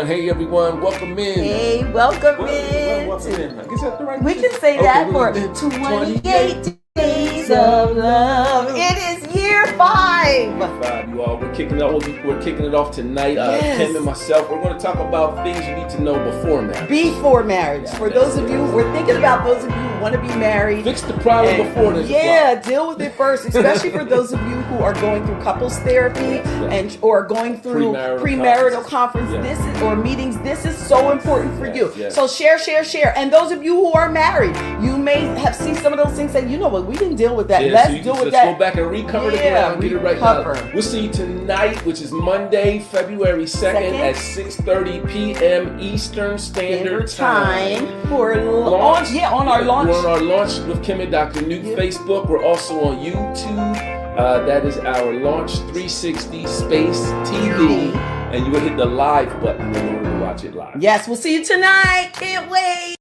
Hey everyone, welcome in. Hey, welcome in. Welcome in. I guess that's the right We can say that for 28 days of love. It is year 5. You all. We're kicking it off tonight. Yes. Kim and myself. We're going to talk about things you need to know before marriage. Before marriage. For those of you, we're thinking about those of you who want to be married. Fix the problem before there's a problem. Yeah, deal with it first, especially for those of you who are going through couples therapy or going through premarital conference. Yeah. This is or meetings. This is so important for you. Yes. So share. And those of you who are married, you may have seen some of those things. Say, you know what, we didn't deal with that. Yeah, let's deal with that. Let's go back and recover the ground. Get it right now. We'll see you tonight, which is Monday, February 2nd at 6:30 p.m. Eastern Standard Time for launch. On our launch. We're on our launch with Kim and Dr. Nuke Facebook. We're also on YouTube. That is our Launch 360 Space TV. And you will hit the live button in order to watch it live. Yes, we'll see you tonight. Can't wait.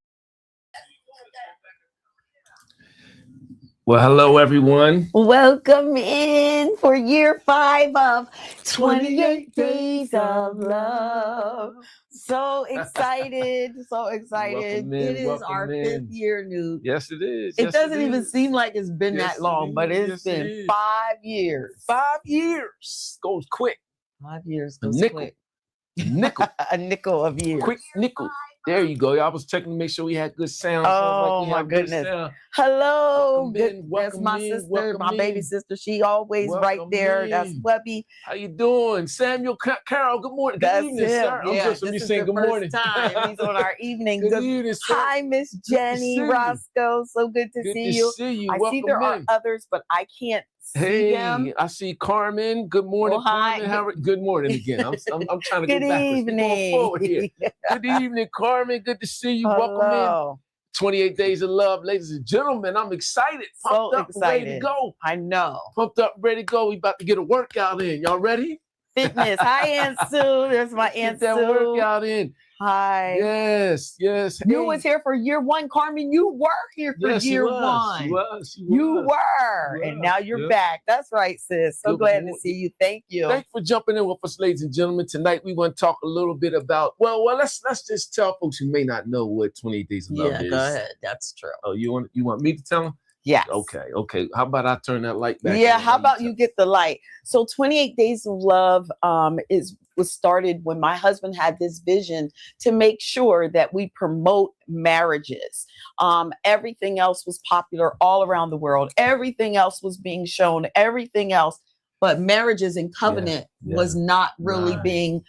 Well, hello, everyone. Welcome in for year 5 of 28 Days of Love. So excited. Welcome in, it is our 5th year, Nuke. Yes, it is. It doesn't even seem like it's been that long, but it's been 5 years. 5 years. Goes quick. 5 years goes quick. Nickel. A nickel of years. Quick nickel. There you go. I was checking to make sure we had good sound. Oh, my goodness. Hello. That's my sister, my baby sister. She always right there. That's Webby. How you doing? Samuel Carroll, good morning. That's good evening, him. sir. I'm Yeah, just this you is saying the good morning. time. He's on our evening. Good evening, sir. Hi, Miss Jenny Roscoe. So good to see you. I see there are others, but I can't Hey, I see Carmen. Good morning, Carmen. Good morning again. I'm trying to go backwards. Good evening. Good evening, Carmen. Good to see you. Hello. Welcome in. 28 Days of Love, ladies and gentlemen. I'm excited. Pumped up, ready to go. I know. Pumped up, ready to go. We about to get a workout in. Y'all ready? Fitness. Hi, Aunt Sue. There's my Aunt Sue. Get that workout in. Hi. Yes. You was here for year one, Carmen. You were here for year one. You were. And now you're back. That's right, sis. So glad to see you. Thank you. Thanks for jumping in with us, ladies and gentlemen. Tonight we want to talk a little bit about, let's just tell folks who may not know what 28 Days of Love is. Yeah, go ahead. That's true. Oh, you want me to tell them? Yes. Okay. How about I turn that light back? Yeah, how about you get the light? So 28 Days of Love was started when my husband had this vision to make sure that we promote marriages. Everything else was popular all around the world. Everything else was being shown, everything else. But marriages and covenant was not really being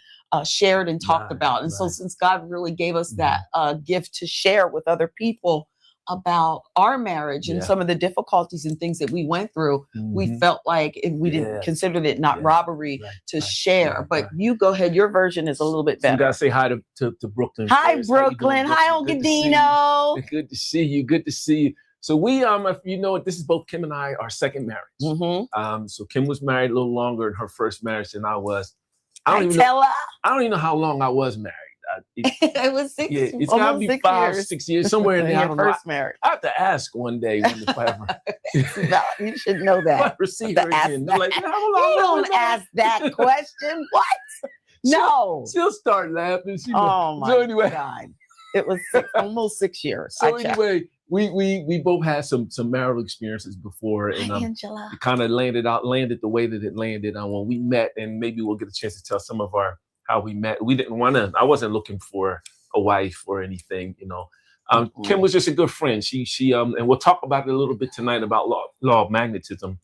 shared and talked about. And so since God really gave us that gift to share with other people about our marriage and some of the difficulties and things that we went through, we felt like we didn't consider it not robbery to share. But you go ahead. Your version is a little bit better. You got to say hi to Brooklyn. Hi, Brooklyn. Hi, Ogadino. Good to see you. Good to see you. So we, if you know it, this is both Kim and I, our second marriage. So Kim was married a little longer in her first marriage than I was. I don't even know how long I was married. It was 6 years. It's gotta be 6 years, somewhere in there. First marriage. I have to ask one day if I ever. You should know that. See her again. Like, you don't ask that question. What? No. She'll start laughing. Oh my God! It was almost 6 years. So anyway, we both had some marital experiences before, and Angela. It kind of landed the way that it landed when we met, and maybe we'll get a chance to tell some of how we met. We didn't want to. I wasn't looking for a wife or anything, Kim was just a good friend. She and we'll talk about it a little bit tonight about law of magnetism,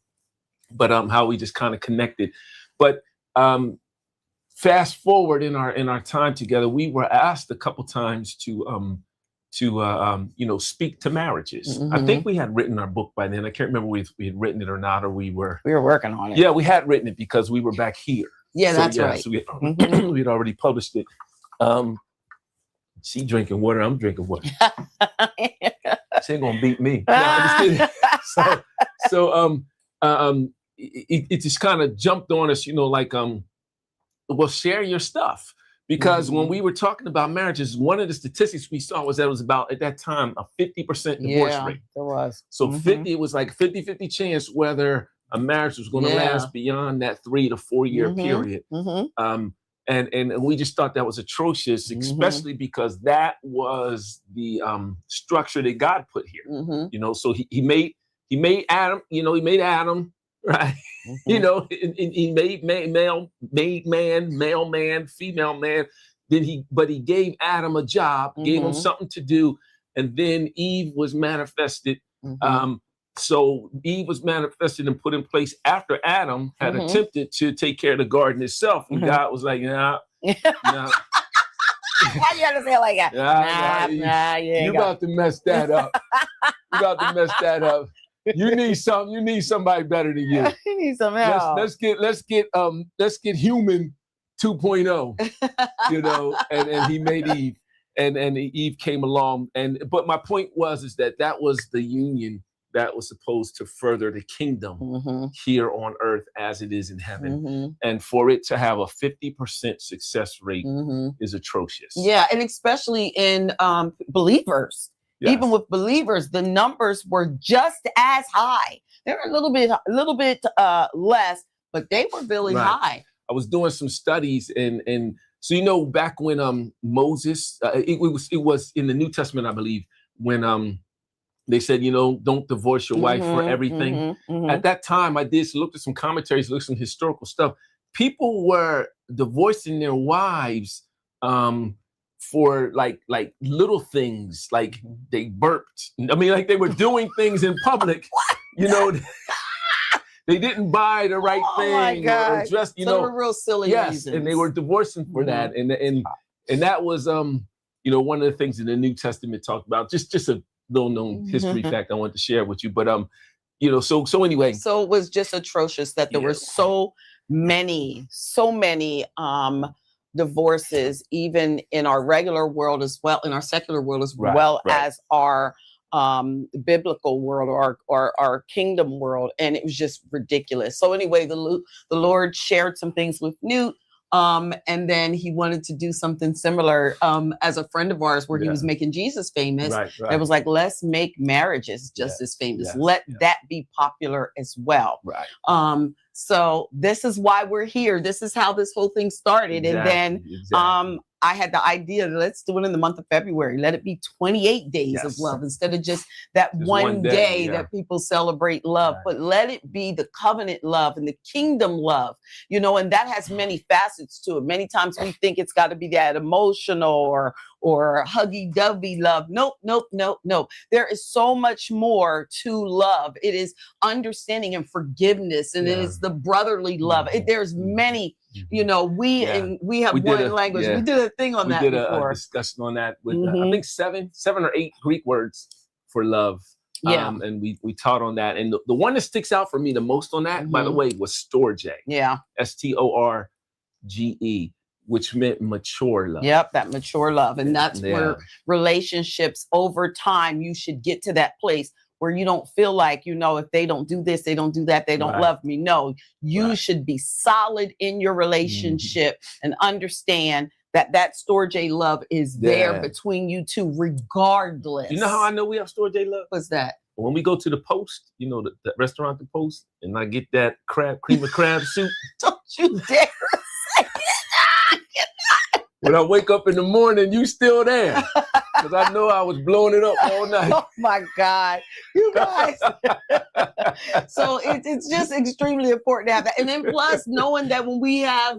but how we just kind of connected. But fast forward in our time together, we were asked a couple times to speak to marriages. I think we had written our book by then. I can't remember if we had written it or not, or we were working on it. Yeah, we had written it because we were back here. Yeah, that's right. So we had already published it. She drinking water, I'm drinking water. She ain't gonna beat me. No, I'm just kidding. So it just kind of jumped on us, share your stuff. Because when we were talking about marriages, one of the statistics we saw was that it was about, at that time, a 50% divorce rate. There was. So 50, it was like 50-50 chance whether a marriage was going to last beyond that 3 to 4 year period. And we just thought that was atrocious, especially because that was the structure that God put here. So he made Adam, he made Adam, right? And he made male man, female man. But he gave Adam a job, gave him something to do, and then Eve was manifested. So Eve was manifested and put in place after Adam had attempted to take care of the garden itself. And God was like, nah. Why you gotta say it like that? You're about to mess that up. You need somebody better than you. You need some help. Let's get human 2.0. And he made Eve, and Eve came along. But my point is that was the union that was supposed to further the kingdom here on earth as it is in heaven. And for it to have a 50% success rate is atrocious. Yeah, and especially in believers. Yes. Even with believers, the numbers were just as high. They were a little bit less, but they were really high. I was doing some studies, and so back when Moses, it was in the New Testament, I believe, when they said, don't divorce your wife for everything. At that time, I looked at some commentaries, looked at some historical stuff. People were divorcing their wives for like little things, like they burped. I mean, like they were doing things in public, they didn't buy the right thing or dress, Some were real silly reasons. And they were divorcing for that. And that was, one of the things in the New Testament talked about, just a little known history fact I want to share with you. But, So anyway. So it was just atrocious that there were so many divorces, even in our regular world as well, in our secular world as well as our biblical world or our kingdom world. And it was just ridiculous. So anyway, the Lord shared some things with Newt. And then he wanted to do something similar as a friend of ours where he was making Jesus famous. It was like, let's make marriages just as famous. Let that be popular as well. So this is why we're here. This is how this whole thing started. And then I had the idea, let's do it in the month of February. Let it be 28 days of love instead of just one day that people celebrate love, but let it be the covenant love and the kingdom love, and that has many facets to it. Many times we think it's got to be that emotional or huggy-dovey love. Nope. There is so much more to love. It is understanding and forgiveness, and it is the brotherly love. There's many. We have one language. We did a thing on that before. We did a discussion on that with I think seven or eight Greek words for love. And we taught on that. And the one that sticks out for me the most on that, by the way, was storge. STORGE, which meant mature love. Yep, that mature love. And that's where relationships over time, you should get to that place where you don't feel like, if they don't do this, they don't do that, they don't love me. No, you should be solid in your relationship and understand that storge love is there between you two regardless. You know how I know we have storge love? What's that? When we go to the Post, the restaurant, the Post, and I get that cream of crab soup. Don't you dare say it. When I wake up in the morning, you still there. Because I know I was blowing it up all night. Oh my God, you guys. So it's just extremely important to have that. And then plus knowing that when we have,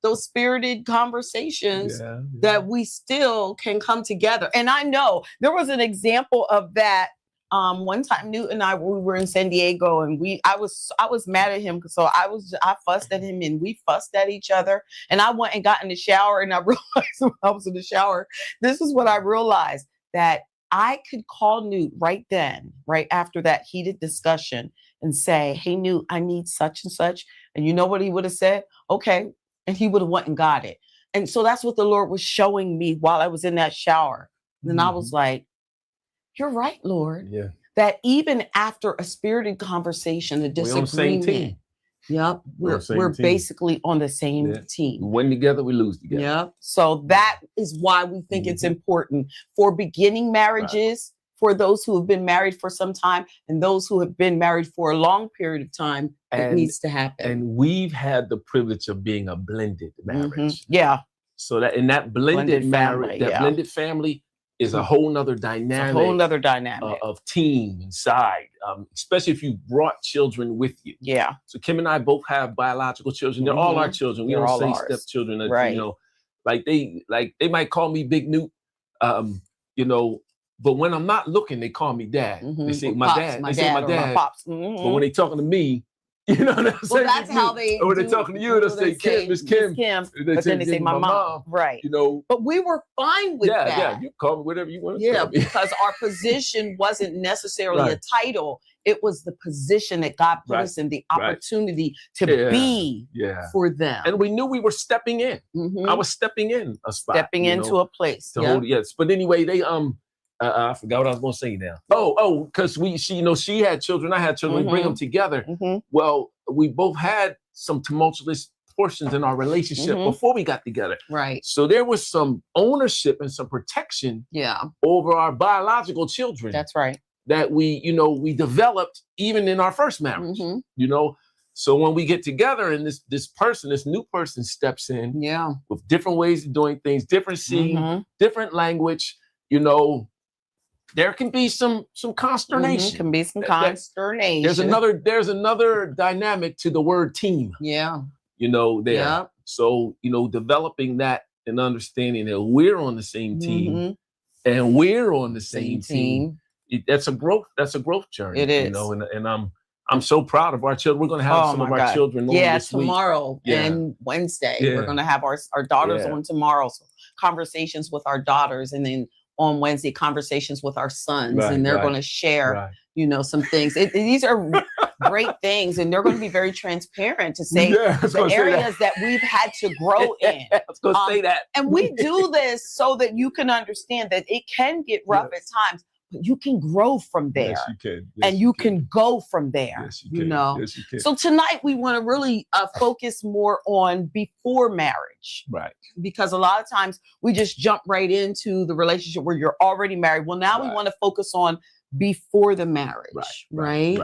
those spirited conversations that we still can come together. And I know there was an example of that. One time Newt and we were in San Diego and I was mad at him. So I fussed at him and we fussed at each other. And I went and got in the shower and I realized when I was in the shower, this is what I realized, that I could call Newt right then, right after that heated discussion and say, hey, Newt, I need such and such. And you know what he would have said? Okay. And he would have went and got it. And so that's what the Lord was showing me while I was in that shower. And then I was like, you're right, Lord. Yeah. That even after a spirited conversation, a disagreement. Yep. We're basically on the same team. We win together, we lose together. Yep. So that is why we think it's important for beginning marriages, for those who have been married for some time and those who have been married for a long period of time. It needs to happen. And we've had the privilege of being a blended marriage. Yeah. So that in that blended marriage, blended family is a whole nother dynamic. A whole nother dynamic of team inside, especially if you brought children with you. Yeah. So Kim and I both have biological children. They're all our children. We don't say stepchildren. Right. Like they might call me Big Newt, but when I'm not looking, they call me Dad. They say my dad. They say my dad. Pops. But when they talking to me, you know what I'm saying? Well, that's how they. Or when they're talking to you, they'll say Kim, Miss Kim. But then they say my mom. Right. But we were fine with that. Yeah, you call me whatever you want to call me. Because our position wasn't necessarily a title. It was the position that God put us in, the opportunity to be for them. And we knew we were stepping in. I was stepping in a spot. Stepping into a place. To hold, yes. But anyway, they I forgot what I was going to say now. Because she had children, I had children. We bring them together. Well, we both had some tumultuous portions in our relationship before we got together. Right. So there was some ownership and some protection over our biological children. That's right. That we developed even in our first marriage. So when we get together and this new person steps in with different ways of doing things, different scene, different language, there can be some consternation. Can be some consternation. There's another dynamic to the word team. Yeah. There. Yeah. So, developing that and understanding that we're on the same team and we're on the same team. That's a growth journey. It is. And I'm so proud of our children. We're going to have some of our children on this week. Tomorrow and Wednesday. We're going to have our daughters on tomorrow. So conversations with our daughters, and then on Wednesday, conversations with our sons, and they're going to share some things. These are great things, and they're going to be very transparent to say the areas that we've had to grow in. I was going to say that. And we do this so that you can understand that it can get rough at times, but you can grow from there. Yes, you can. Yes, and you can go from there. Yes, you can. Yes, you can. So tonight we want to really focus more on before marriage. Right. Because a lot of times we just jump right into the relationship where you're already married. Well, now we want to focus on before the marriage, right?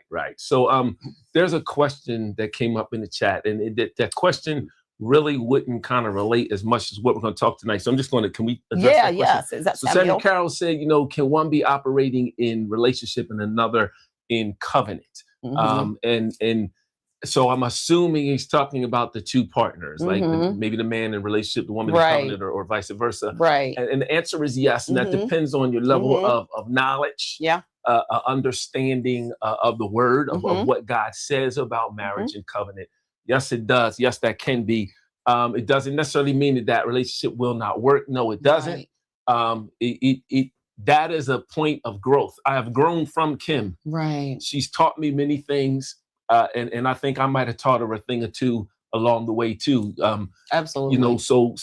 Right. So there's a question that came up in the chat, and that question really wouldn't kind of relate as much as what we're going to talk tonight. So I'm just going to, can we address that question? Yes. Is that so Samuel Carroll said, can one be operating in relationship and another in covenant? And so I'm assuming he's talking about the two partners, like maybe the man in relationship, the woman in covenant, or vice versa. Right. And the answer is yes. And that depends on your level of knowledge, understanding of the word, of what God says about marriage and covenant. Yes, it does. Yes, that can be. It doesn't necessarily mean that relationship will not work. No, it doesn't. That is a point of growth. I have grown from Kim. Right. She's taught me many things. And I think I might have taught her a thing or two along the way too. Absolutely. So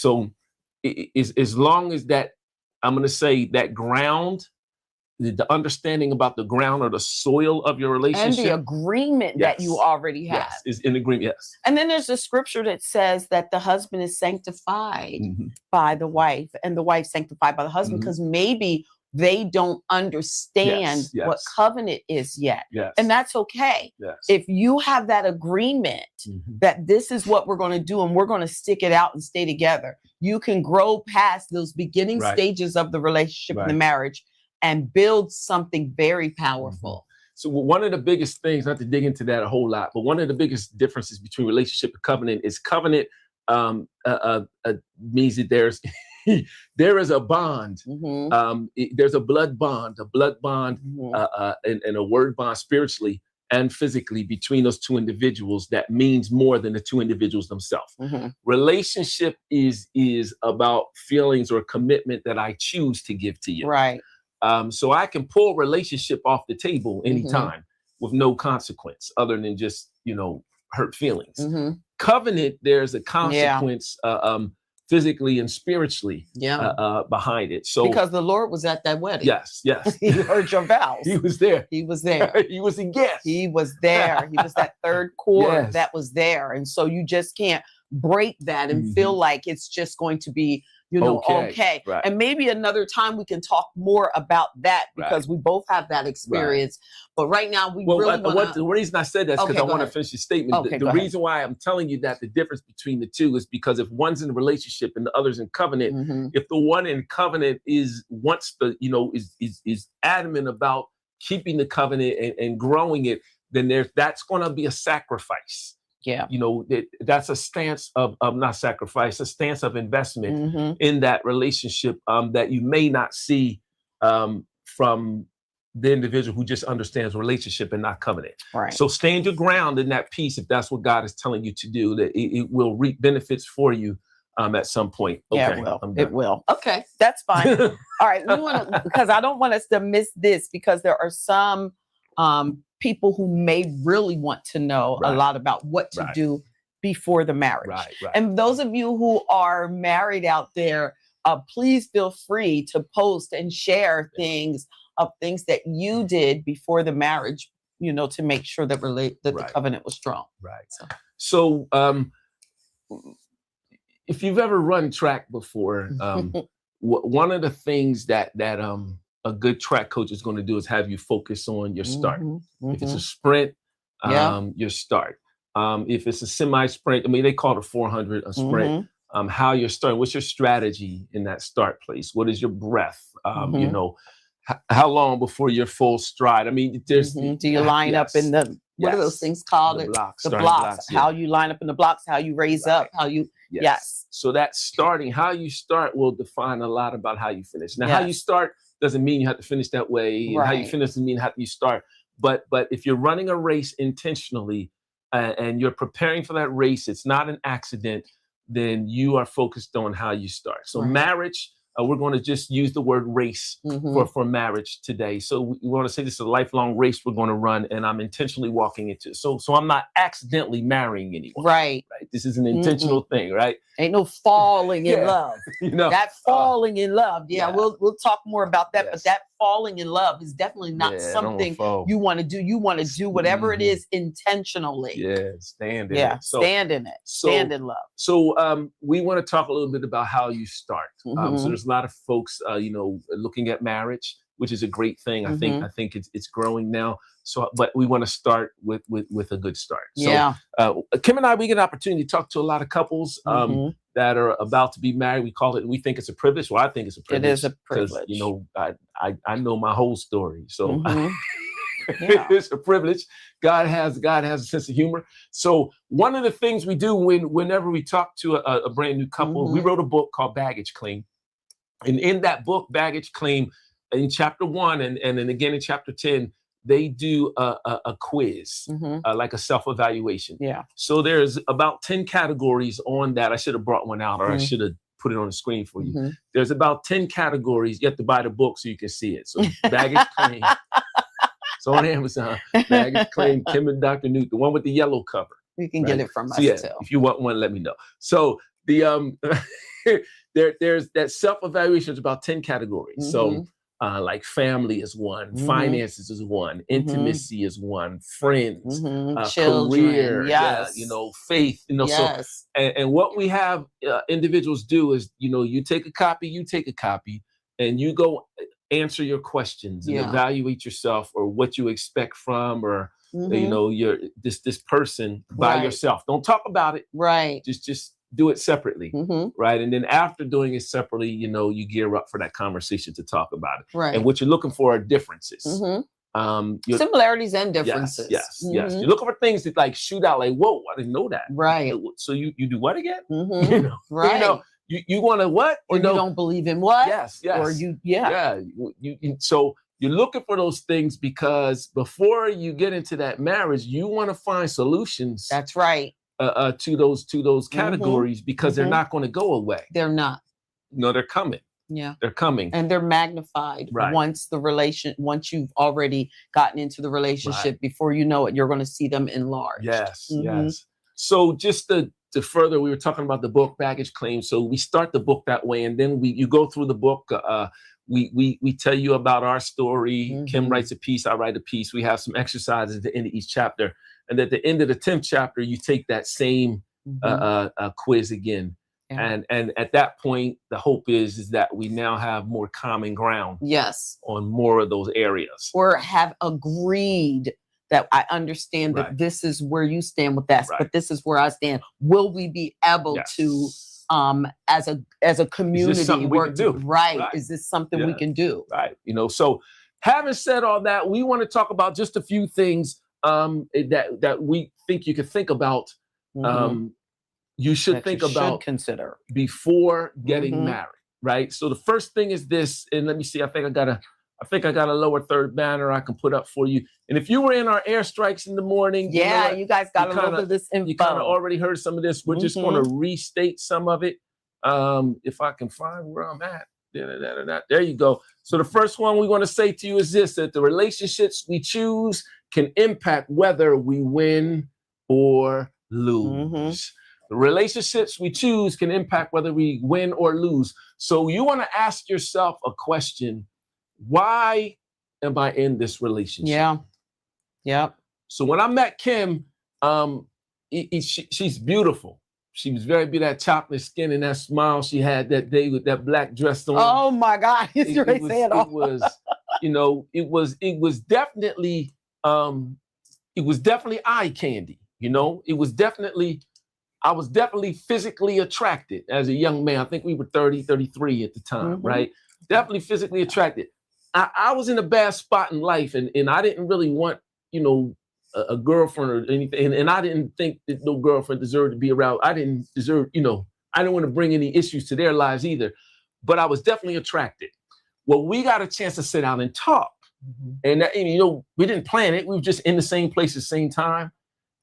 as long as that, I'm going to say that ground, the understanding about the ground or the soil of your relationship. And the agreement that you already have. Yes, is in agreement, yes. And then there's a scripture that says that the husband is sanctified by the wife and the wife sanctified by the husband, because maybe they don't understand what covenant is yet. Yes. And that's okay. Yes. If you have that agreement that this is what we're going to do and we're going to stick it out and stay together, you can grow past those beginning stages of the relationship and the marriage and build something very powerful. So one of the biggest things, not to dig into that a whole lot, but one of the biggest differences between relationship and covenant is covenant means that there is a bond. There's a blood bond, and a word bond spiritually and physically between those two individuals that means more than the two individuals themselves. Relationship is about feelings or commitment that I choose to give to you. Right. So I can pull relationship off the table anytime with no consequence other than just, hurt feelings. Covenant, there's a consequence physically and spiritually behind it. So because the Lord was at that wedding. Yes. He heard your vows. He was there. He was there. He was a guest. He was there. He was that third cord that was there. And so you just can't break that and feel like it's just going to be okay. Right. And maybe another time we can talk more about that because we both have that experience. But right now we really want to... The reason I said that is because I want to finish your statement. The reason why I'm telling you that the difference between the two is because if one's in a relationship and the other's in covenant, if the one in covenant is adamant about keeping the covenant and growing it, then that's going to be a sacrifice. Yeah. That's a stance of not sacrifice, a stance of investment in that relationship that you may not see from the individual who just understands relationship and not covenant. Right. So stand your ground in that piece if that's what God is telling you to do, that it will reap benefits for you at some point. Okay, yeah, it will. It will. Okay, that's fine. All right. We want to, because I don't want us to miss this, because there are some people who may really want to know a lot about what to do before the marriage. Right. And those of you who are married out there, please feel free to post and share things that you did before the marriage, to make sure that the covenant was strong. Right. So if you've ever run track before, one of the things that a good track coach is going to do is have you focus on your start. If it's a sprint, your start. If it's a semi-sprint, they call it a 400, a sprint. How you're starting, what's your strategy in that start place? What is your breath? How long before your full stride? There's do you line up in the what are those things called? The blocks. How you line up in the blocks, how you raise up, how you So that starting, how you start will define a lot about how you finish. Now, how you start doesn't mean you have to finish that way. And how you finish doesn't mean how you start. But if you're running a race intentionally and you're preparing for that race, it's not an accident, then you are focused on how you start. So marriage, we're going to just use the word race for marriage today. So we want to say this is a lifelong race we're going to run, and I'm intentionally walking into it. So I'm not accidentally marrying anyone. Right. This is an intentional thing, right? Ain't no falling in love. That falling in love. We'll talk more about that, but that falling in love is definitely not something you want to do. You want to do whatever it is intentionally. Stand in it. Stand in it. Stand in love. So we want to talk a little bit about how you start. So there's a lot of folks, looking at marriage, which is a great thing. I think it's growing now. So, but we want to start with a good start. So, Kim and I, we get an opportunity to talk to a lot of couples that are about to be married. We think it's a privilege. Well, I think it's a privilege. It is a privilege. I know my whole story. So it's a privilege. God has a sense of humor. So one of the things we do whenever we talk to a brand new couple, we wrote a book called Baggage Claim. And in that book, Baggage Claim, in chapter 1 and then again in chapter 10, they do a quiz, like a self-evaluation. So there's about 10 categories on that. I should have brought one out, or I should have put it on the screen for you. There's about 10 categories. You have to buy the book so you can see it. So Baggage Claim. It's on Amazon. Baggage Claim, Kim and Dr. Newt, the one with the yellow cover. You can get it from us too. If you want one, let me know. So the there's that self-evaluation is about 10 categories. So like family is one, finances is one, intimacy is one, friends, children, career, faith, so and what we have individuals do is, you take a copy, and you go answer your questions and evaluate yourself or what you expect from, or you're this person by yourself. Don't talk about it. Right. Just do it separately. Right. And then after doing it separately, you gear up for that conversation to talk about it. Right. And what you're looking for are differences. Similarities and differences. Yes. You're looking for things that like shoot out, like, whoa, I didn't know that. Right. So you do what again? Right. You want to what? Or you don't believe in what? Yes. Or you, So you're looking for those things because before you get into that marriage, you want to find solutions. That's right. To those categories because they're not going to go away. They're not. No, they're coming. Yeah. They're coming. And they're magnified once you've already gotten into the relationship. Before you know it, you're going to see them enlarged. Yes. So just to further, we were talking about the book Baggage Claim. So we start the book that way, and then you go through the book. We tell you about our story. Kim writes a piece. I write a piece. We have some exercises at the end of each chapter. And at the end of the 10th chapter, you take that same quiz again. And at that point, the hope is that we now have more common ground. Yes. On more of those areas. Or have agreed that I understand that this is where you stand with that, but this is where I stand. Will we be able to, as a community, work to do? Right. Is this something we can do? Right. So having said all that, we want to talk about just a few things that we think you could think about. You should consider before getting married, right? So the first thing is this, and let me see. I think I got a lower third banner I can put up for you. And if you were in our airstrikes in the morning, you guys got a little bit of this info. You kind of already heard some of this. We're just going to restate some of it. If I can find where I'm at. There you go. So the first one we want to say to you is this: that the relationships we choose can impact whether we win or lose. The relationships we choose can impact whether we win or lose. So you want to ask yourself a question: why am I in this relationship? So when I met Kim, she's beautiful. She was very beautiful, that chocolate skin and that smile she had that day with that black dress on. Oh my God. It was definitely eye candy. I was definitely physically attracted as a young man. I think we were 30, 33 at the time, right? Definitely physically attracted. I was in a bad spot in life, and I didn't really want, a girlfriend or anything. And I didn't think that no girlfriend deserved to be around. I didn't deserve, I didn't want to bring any issues to their lives either. But I was definitely attracted. Well, we got a chance to sit down and talk. And we didn't plan it. We were just in the same place at the same time,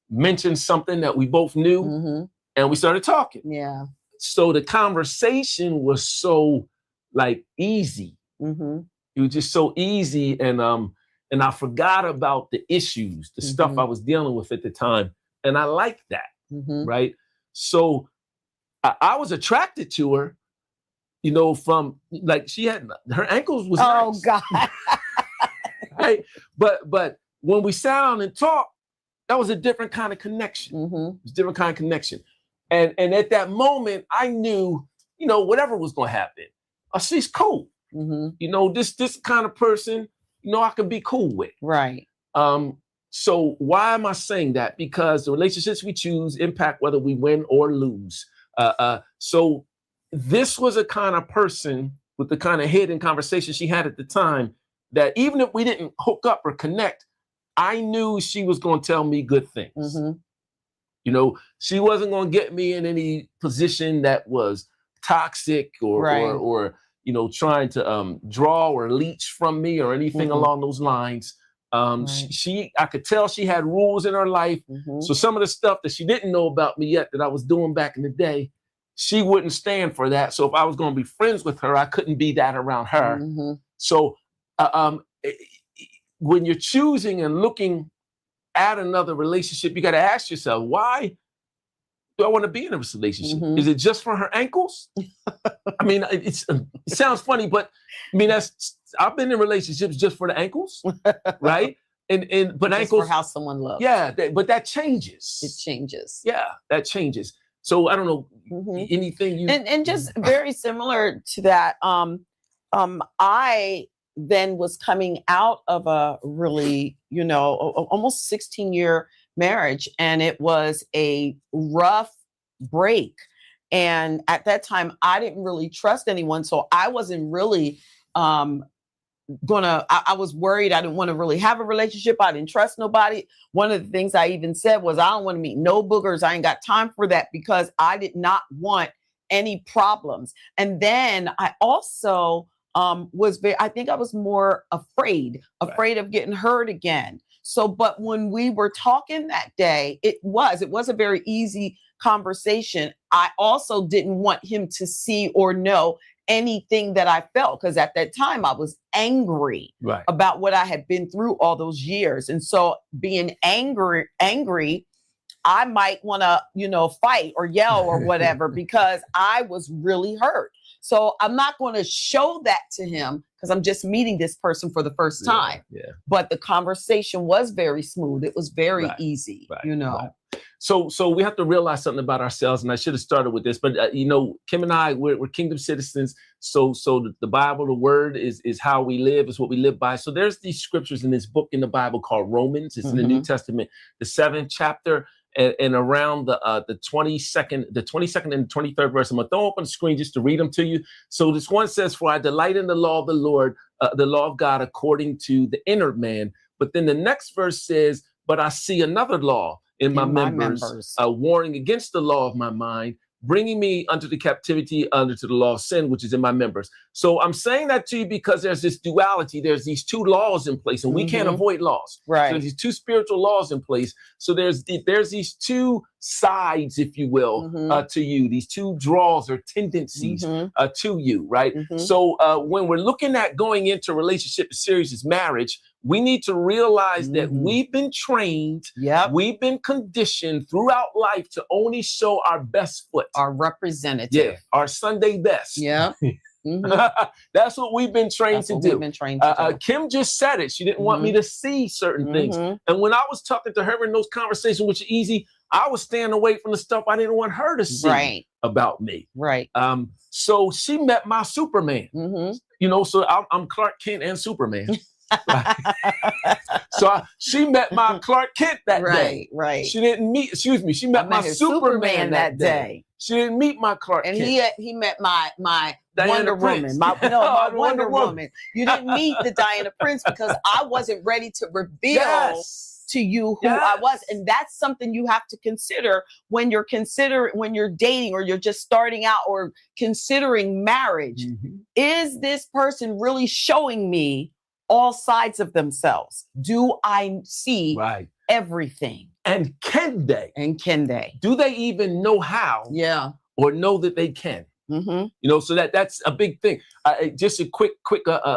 mentioned something that we both knew, and we started talking. Yeah. So the conversation was so like easy. Mm-hmm. It was just so easy, and I forgot about the issues, the stuff I was dealing with at the time, and I liked that, right? So I was attracted to her, you know, from like she had her ankles was nice. God. Right? But when we sat down and talked, that was a different kind of connection. It was a different kind of connection. And at that moment, I knew, you know, whatever was going to happen, she's cool. You know, this kind of person, you know, I can be cool with. Right. So why am I saying that? Because the relationships we choose impact whether we win or lose. So this was a kind of person with the kind of hidden conversation she had at the time that even if we didn't hook up or connect, I knew she was going to tell me good things. You know, she wasn't going to get me in any position that was toxic or you know, trying to draw or leech from me or anything along those lines. I could tell she had rules in her life. So some of the stuff that she didn't know about me yet that I was doing back in the day, she wouldn't stand for that. So if I was going to be friends with her, I couldn't be that around her. So when you're choosing and looking at another relationship, you got to ask yourself, why do I want to be in a relationship? Is it just for her ankles? I mean, it sounds funny, but I mean, I've been in relationships just for the ankles, right? But just ankles for how someone looks. Yeah, but that changes. It changes. Yeah, that changes. So I don't know anything you and just very similar to that. I then was coming out of a really, you know, almost 16-year marriage, and it was a rough break. And at that time, I didn't really trust anyone, so I wasn't really I was worried. I didn't want to really have a relationship. I didn't trust nobody. One of the things I even said was, I don't want to meet no boogers. I ain't got time for that, because I did not want any problems. And then I also I think I was more afraid of getting hurt again. So, but when we were talking that day, it was a very easy conversation. I also didn't want him to see or know anything that I felt, because at that time I was angry about what I had been through all those years. And so being angry, I might want to, you know, fight or yell or whatever, because I was really hurt. So I'm not going to show that to him, because I'm just meeting this person for the first time. But the conversation was very smooth. It was very easy, you know. So we have to realize something about ourselves, and I should have started with this, but you know, Kim and I, we're kingdom citizens. So the Bible, the word is how we live, is what we live by. So there's these scriptures in this book in the Bible called Romans. It's in the New Testament, the 7th chapter, and around the 22nd and the 23rd verse. I'm gonna throw up on the screen just to read them to you. So this one says, "For I delight in the law of the Lord, the law of God, according to the inner man." But then the next verse says, "But I see another law in my members, warring against the law of my mind, bringing me unto the captivity under to the law of sin, which is in my members." So I'm saying that to you because there's this duality. There's these two laws in place, and we can't avoid laws. So there's these two spiritual laws in place. So there's these two sides, if you will, to you, these two draws or tendencies to you, right? So when we're looking at going into a relationship as serious as marriage, we need to realize that we've been trained, we've been conditioned throughout life to only show our best foot. Our representative. Our Sunday best. That's what we've been trained to do. Kim just said it. She didn't want me to see certain things. And when I was talking to her in those conversations, which are easy, I was staying away from the stuff I didn't want her to see about me. So she met my Superman. You know, so I'm Clark Kent and Superman. So she met my Clark Kent that day. She didn't meet, she met my Superman that day. She didn't meet my Clark Kent. And he met my Wonder Woman. My Wonder Woman. You didn't meet the Diana Prince, because I wasn't ready to reveal to you who I was. And that's something you have to consider when you're dating, or you're just starting out, or considering marriage. Is this person really showing me all sides of themselves? Do I see everything? And can they? Do they even know how? Or know that they can? Mm-hmm. You know, so that's a big thing. Just a quick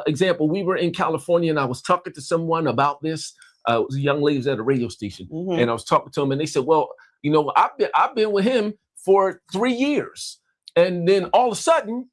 example. We were in California and I was talking to someone about this. It was a young lady at a radio station, Mm-hmm. and I was talking to them, and they said, well, you know, I've been with him for 3 years. And then all of a sudden,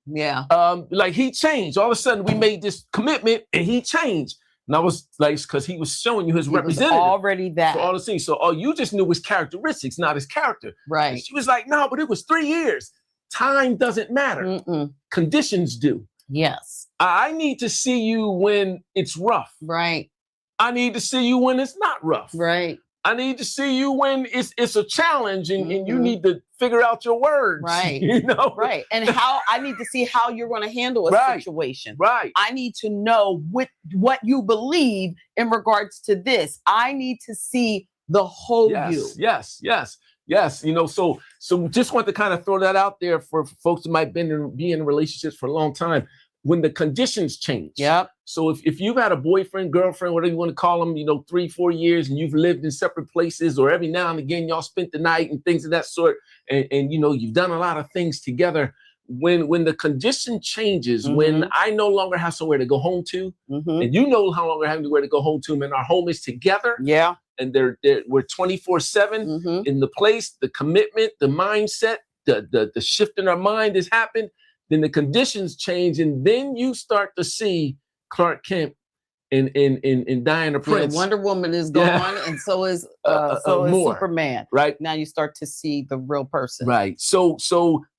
like he changed. All of a sudden we made this commitment and he changed. And I was like, because he was showing you his representative. Was already that. So all the things. So all you just knew his characteristics, not his character. Right. And she was like, no, but it was 3 years. Time doesn't matter. Mm-mm. Conditions do. Yes. I need to see you when it's rough. Right. I need to see you when it's not rough. Right. I need to see you when it's a challenge and you need to figure out your words. Right. You know? Right. And how I need to see how you're going to handle a situation. Right. I need to know what you believe in regards to this. I need to see the whole you. Yes. You know, so just want to kind of throw that out there for folks who might be in relationships for a long time. When the conditions change. Yep. So if you've had a boyfriend, girlfriend, whatever you want to call them, you know, 3-4 years, and you've lived in separate places, or every now and again y'all spent the night and things of that sort, and you know, you've done a lot of things together. When the condition changes, when I no longer have somewhere to go home to, and you no longer have anywhere to go home to, and our home is together. Yeah. And we're 24/7 in the place, the commitment, the mindset, the shift in our mind has happened. Then the conditions change, and then you start to see Clark Kent and Diana Prince. Wonder Woman is gone, and so is Superman. Right now, you start to see the real person. Right. So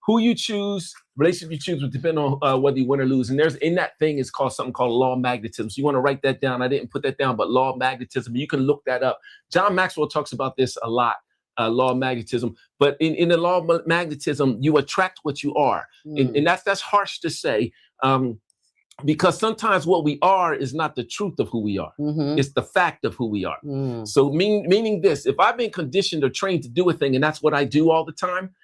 who you choose, relationship you choose, will depend on whether you win or lose. And there's in that thing is called something called law of magnetism. So you want to write that down. I didn't put that down, but law of magnetism. You can look that up. John Maxwell talks about this a lot. Law of magnetism, but in the law of magnetism, you attract what you are, and that's harsh to say, because sometimes what we are is not the truth of who we are. It's the fact of who we are. So meaning this: if I've been conditioned or trained to do a thing, and that's what I do all the time,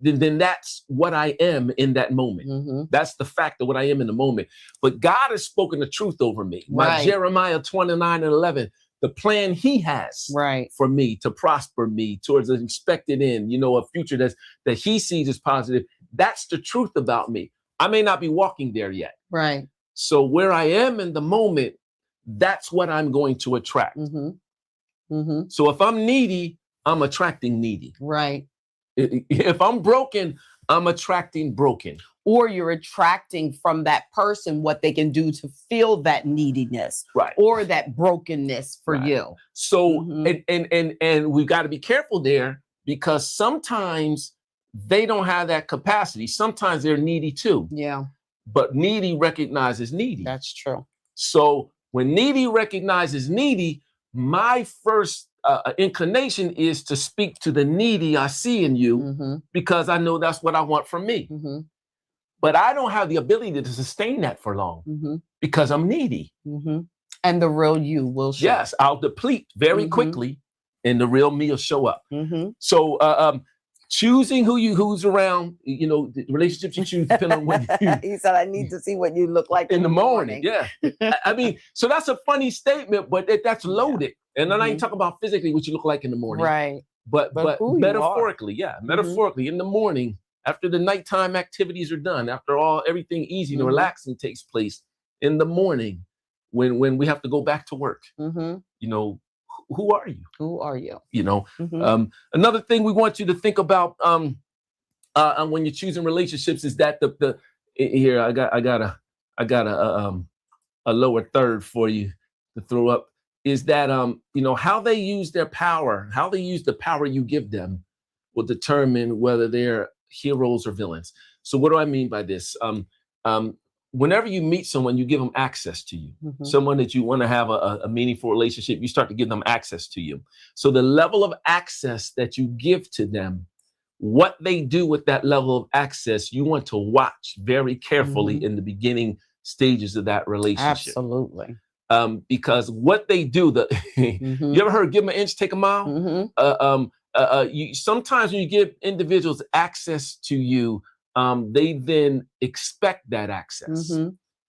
then that's what I am in that moment. That's the fact of what I am in the moment. But God has spoken the truth over me. My Jeremiah 29:11. The plan he has for me to prosper me towards an expected end, you know, a future that he sees as positive. That's the truth about me. I may not be walking there yet. Right. So where I am in the moment, that's what I'm going to attract. So if I'm needy, I'm attracting needy. Right. If I'm broken, I'm attracting broken. Or you're attracting from that person what they can do to feel that neediness, or that brokenness for you. So and we've got to be careful there, because sometimes they don't have that capacity. Sometimes they're needy too. Yeah. But needy recognizes needy. That's true. So when needy recognizes needy, my first inclination is to speak to the needy I see in you, because I know that's what I want from me. But I don't have the ability to sustain that for long because I'm needy. And the real you will show. Yes, I'll deplete very quickly, and the real me will show up. So choosing who's around, you know, the relationships you choose depending on when you. He said, I need to see what you look like in the morning. Yeah. I mean, so that's a funny statement, but that's loaded. And then I ain't talking about physically what you look like in the morning. Right. But metaphorically, metaphorically in the morning, after the nighttime activities are done, after everything easy and relaxing takes place, in the morning, when we have to go back to work, you know, who are you? Who are you? You know, another thing we want you to think about when you're choosing relationships is that here I got a lower third for you to throw up, is that you know, how they use their power, how they use the power you give them will determine whether they're heroes or villains. So what do I mean by this? Whenever you meet someone, you give them access to you. Someone that you want to have a meaningful relationship, you start to give them access to you. So the level of access that you give to them, what they do with that level of access, you want to watch very carefully in the beginning stages of that relationship. Absolutely. Because what they do, you ever heard give them an inch, take a mile? Sometimes when you give individuals access to you, they then expect that access.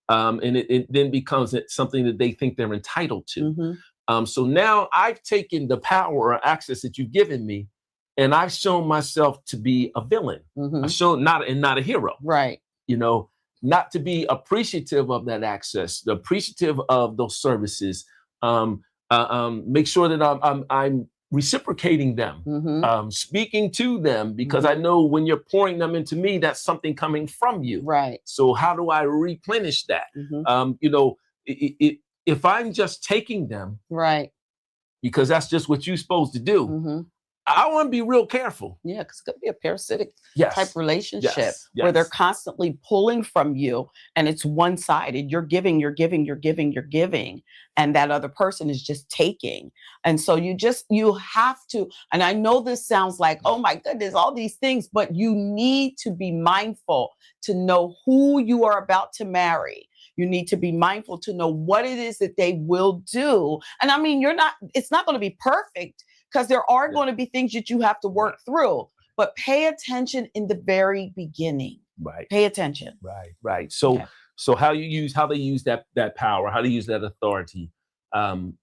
And it then becomes something that they think they're entitled to. So now I've taken the power or access that you've given me, and I've shown myself to be a villain. I shown not a hero. Right. You know, not to be appreciative of that access, the appreciative of those services. Make sure that I'm reciprocating them, speaking to them, because I know when you're pouring them into me, that's something coming from you. Right. So how do I replenish that? You know, if I'm just taking them, right, because that's just what you're supposed to do, I want to be real careful. Yeah, because it could be a parasitic Yes. type relationship Yes. where they're Yes. constantly pulling from you and it's one-sided. You're giving, you're giving, you're giving, you're giving, and that other person is just taking. And so you have to, and I know this sounds like, oh my goodness, all these things, but you need to be mindful to know who you are about to marry. You need to be mindful to know what it is that they will do. And I mean, it's not going to be perfect, because there are going to be things that you have to work through, but pay attention in the very beginning. Right. Pay attention. Right. So how they use that power, how to use that authority,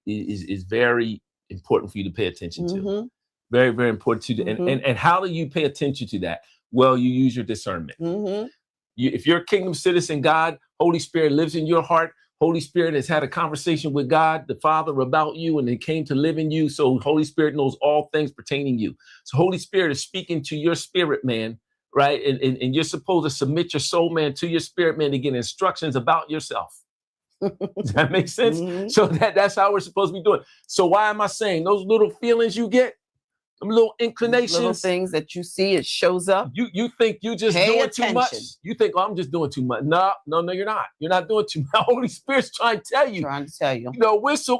is very important for you to pay attention to. Very, very important to and how do you pay attention to that? Well, you use your discernment. If you're a kingdom citizen, God, Holy Spirit lives in your heart. Holy Spirit has had a conversation with God, the Father, about you, and it came to live in you. So Holy Spirit knows all things pertaining to you. So Holy Spirit is speaking to your spirit, man, right? And you're supposed to submit your soul, man, to your spirit, man, to get instructions about yourself. Does that make sense? So that's how we're supposed to be doing. So why am I saying those little feelings you get, them little inclinations, little things that you see, it shows up. You think you just doing too much. You think, oh, I'm just doing too much. No, you're not. You're not doing too much. Holy Spirit's trying to tell you. You know, whistle,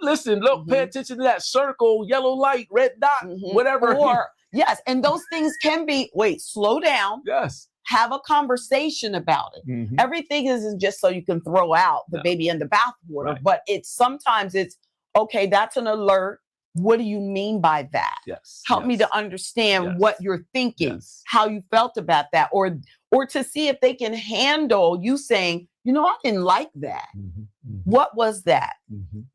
listen, look, pay attention to that circle, yellow light, red dot, whatever. Or, yes, and those things can be, slow down. Yes. Have a conversation about it. Everything isn't just so you can throw out the baby in the bathwater, but sometimes it's, okay, that's an alert. What do you mean by that? Help me to understand what you're thinking, how you felt about that, or to see if they can handle you saying, I didn't like that. What was that?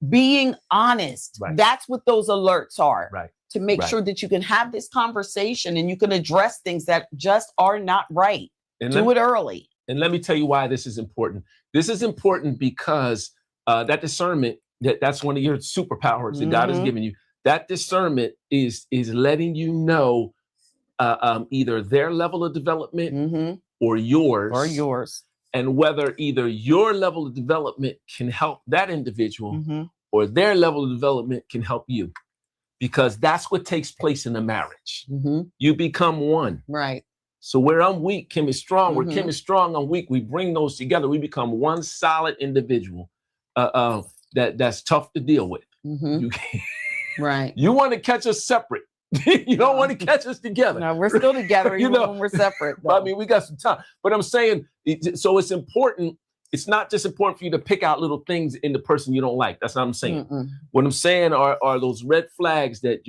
Being honest. That's what those alerts are. To make sure that you can have this conversation and you can address things that just are not right. Do it early. And let me tell you why this is important. This is important because that discernment, that's one of your superpowers that God has given you. That discernment is letting you know either their level of development or yours. And whether either your level of development can help that individual or their level of development can help you. Because that's what takes place in a marriage. You become one. Right. So where I'm weak, Kim is strong. Where Kim is strong, I'm weak. We bring those together. We become one solid individual that's tough to deal with. You can't. Right. You want to catch us separate. You don't want to catch us together. No, we're still together even when we're separate. I mean, we got some time. But I'm saying, so it's important. It's not just important for you to pick out little things in the person you don't like. That's not what I'm saying. What I'm saying are those red flags that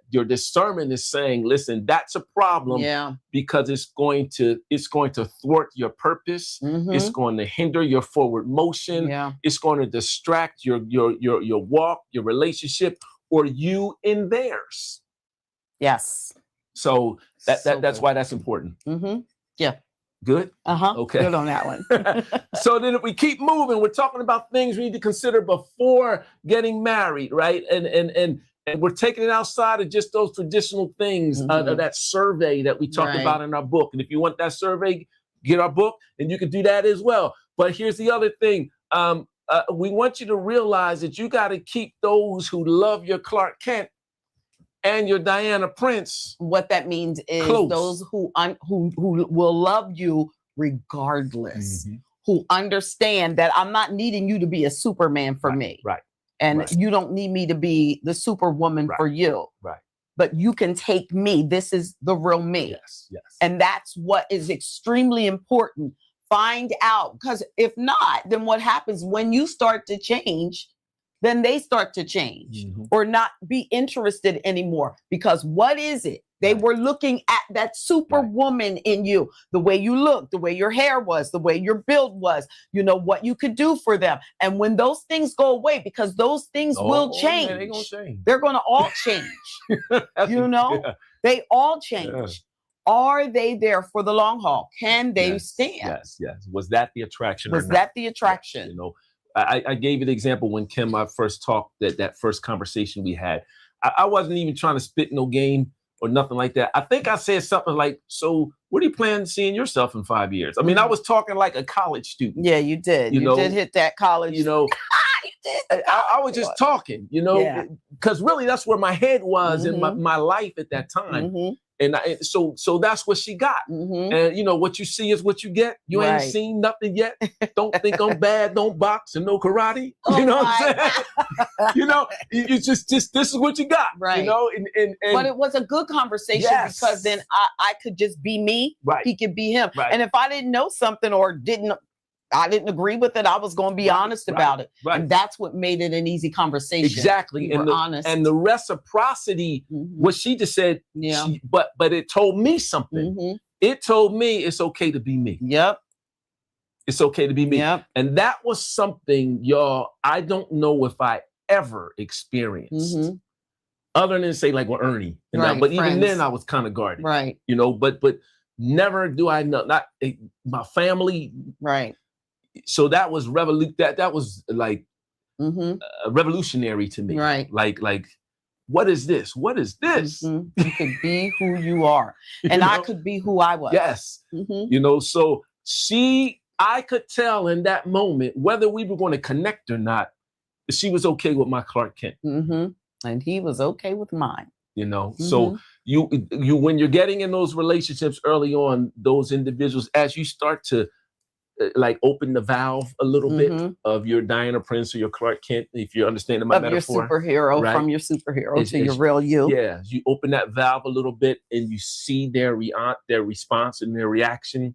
your discernment is saying, listen, that's a problem because it's going to thwart your purpose. It's going to hinder your forward motion. It's going to distract your walk, your relationship, or you in theirs. Yes. So that's why that's important. Yeah. Good? Okay. Good on that one. So then if we keep moving, we're talking about things we need to consider before getting married, right? And we're taking it outside of just those traditional things, that survey that we talked about in our book. And if you want that survey, get our book and you can do that as well. But here's the other thing. We want you to realize that you got to keep those who love your Clark Kent and your Diana Prince. What that means is close. Those who will love you regardless, who understand that I'm not needing you to be a Superman for me. Right. And you don't need me to be the Superwoman for you. Right. But you can take me. This is the real me. Yes. And that's what is extremely important. Find out, because if not, then what happens when you start to change, then they start to change or not be interested anymore. Because what is it? They were looking at that superwoman in you, the way you look, the way your hair was, the way your build was, you know, what you could do for them. And when those things go away, because those things will change, they're going to change. They're going to all change. You know, they all change. Yeah. Are they there for the long haul? Can they stand? Yes. Was that the attraction? Was that the attraction? Yes, you know, I gave you the example when Kim, I first talked, that first conversation we had. I wasn't even trying to spit no game or nothing like that. I think I said something like, so where do you plan on seeing yourself in 5 years? I mean, I was talking like a college student. Yeah, you did. You did hit that college. You know, you did. I was just talking, you know, because really that's where my head was in my life at that time. And so that's what she got. And, you know, what you see is what you get. You ain't seen nothing yet. Don't think I'm bad. Don't box and no karate. You know what I'm saying? You know, you just this is what you got. Right. You know, and but it was a good conversation because then I could just be me. Right. He could be him. Right. And if I didn't know something or I didn't agree with it, I was going to be honest about it. Right. And that's what made it an easy conversation. Exactly. And honest. And the reciprocity, what she just said, but it told me something. It told me it's okay to be me. Yep. It's okay to be me. Yep. And that was something, y'all, I don't know if I ever experienced. Other than say like with Ernie. But even then I was kind of guarded. Right. You know, but never do I know, not my family. Right. So that was that was like revolutionary to me. Right. Like, what is this? What is this? You could be who you are. And I could be who I was. Yes. You know, so I could tell in that moment, whether we were going to connect or not, she was okay with my Clark Kent. And he was okay with mine. You know, so you when you're getting in those relationships early on, those individuals, as you start to like open the valve a little bit of your Diana Prince or your Clark Kent, if you understand my metaphor. Your superhero, from your superhero to your real you. Yeah, you open that valve a little bit and you see their response and their reaction.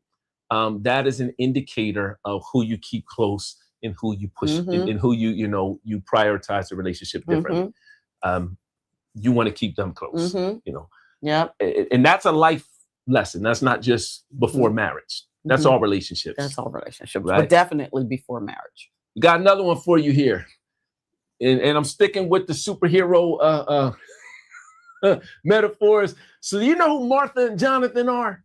That is an indicator of who you keep close and who you push and who you prioritize the relationship differently. You want to keep them close, you know. Yeah. And that's a life lesson. That's not just before marriage. That's all relationships. That's all relationships, right? But definitely before marriage. We got another one for you here. And I'm sticking with the superhero metaphors. So you know who Martha and Jonathan are?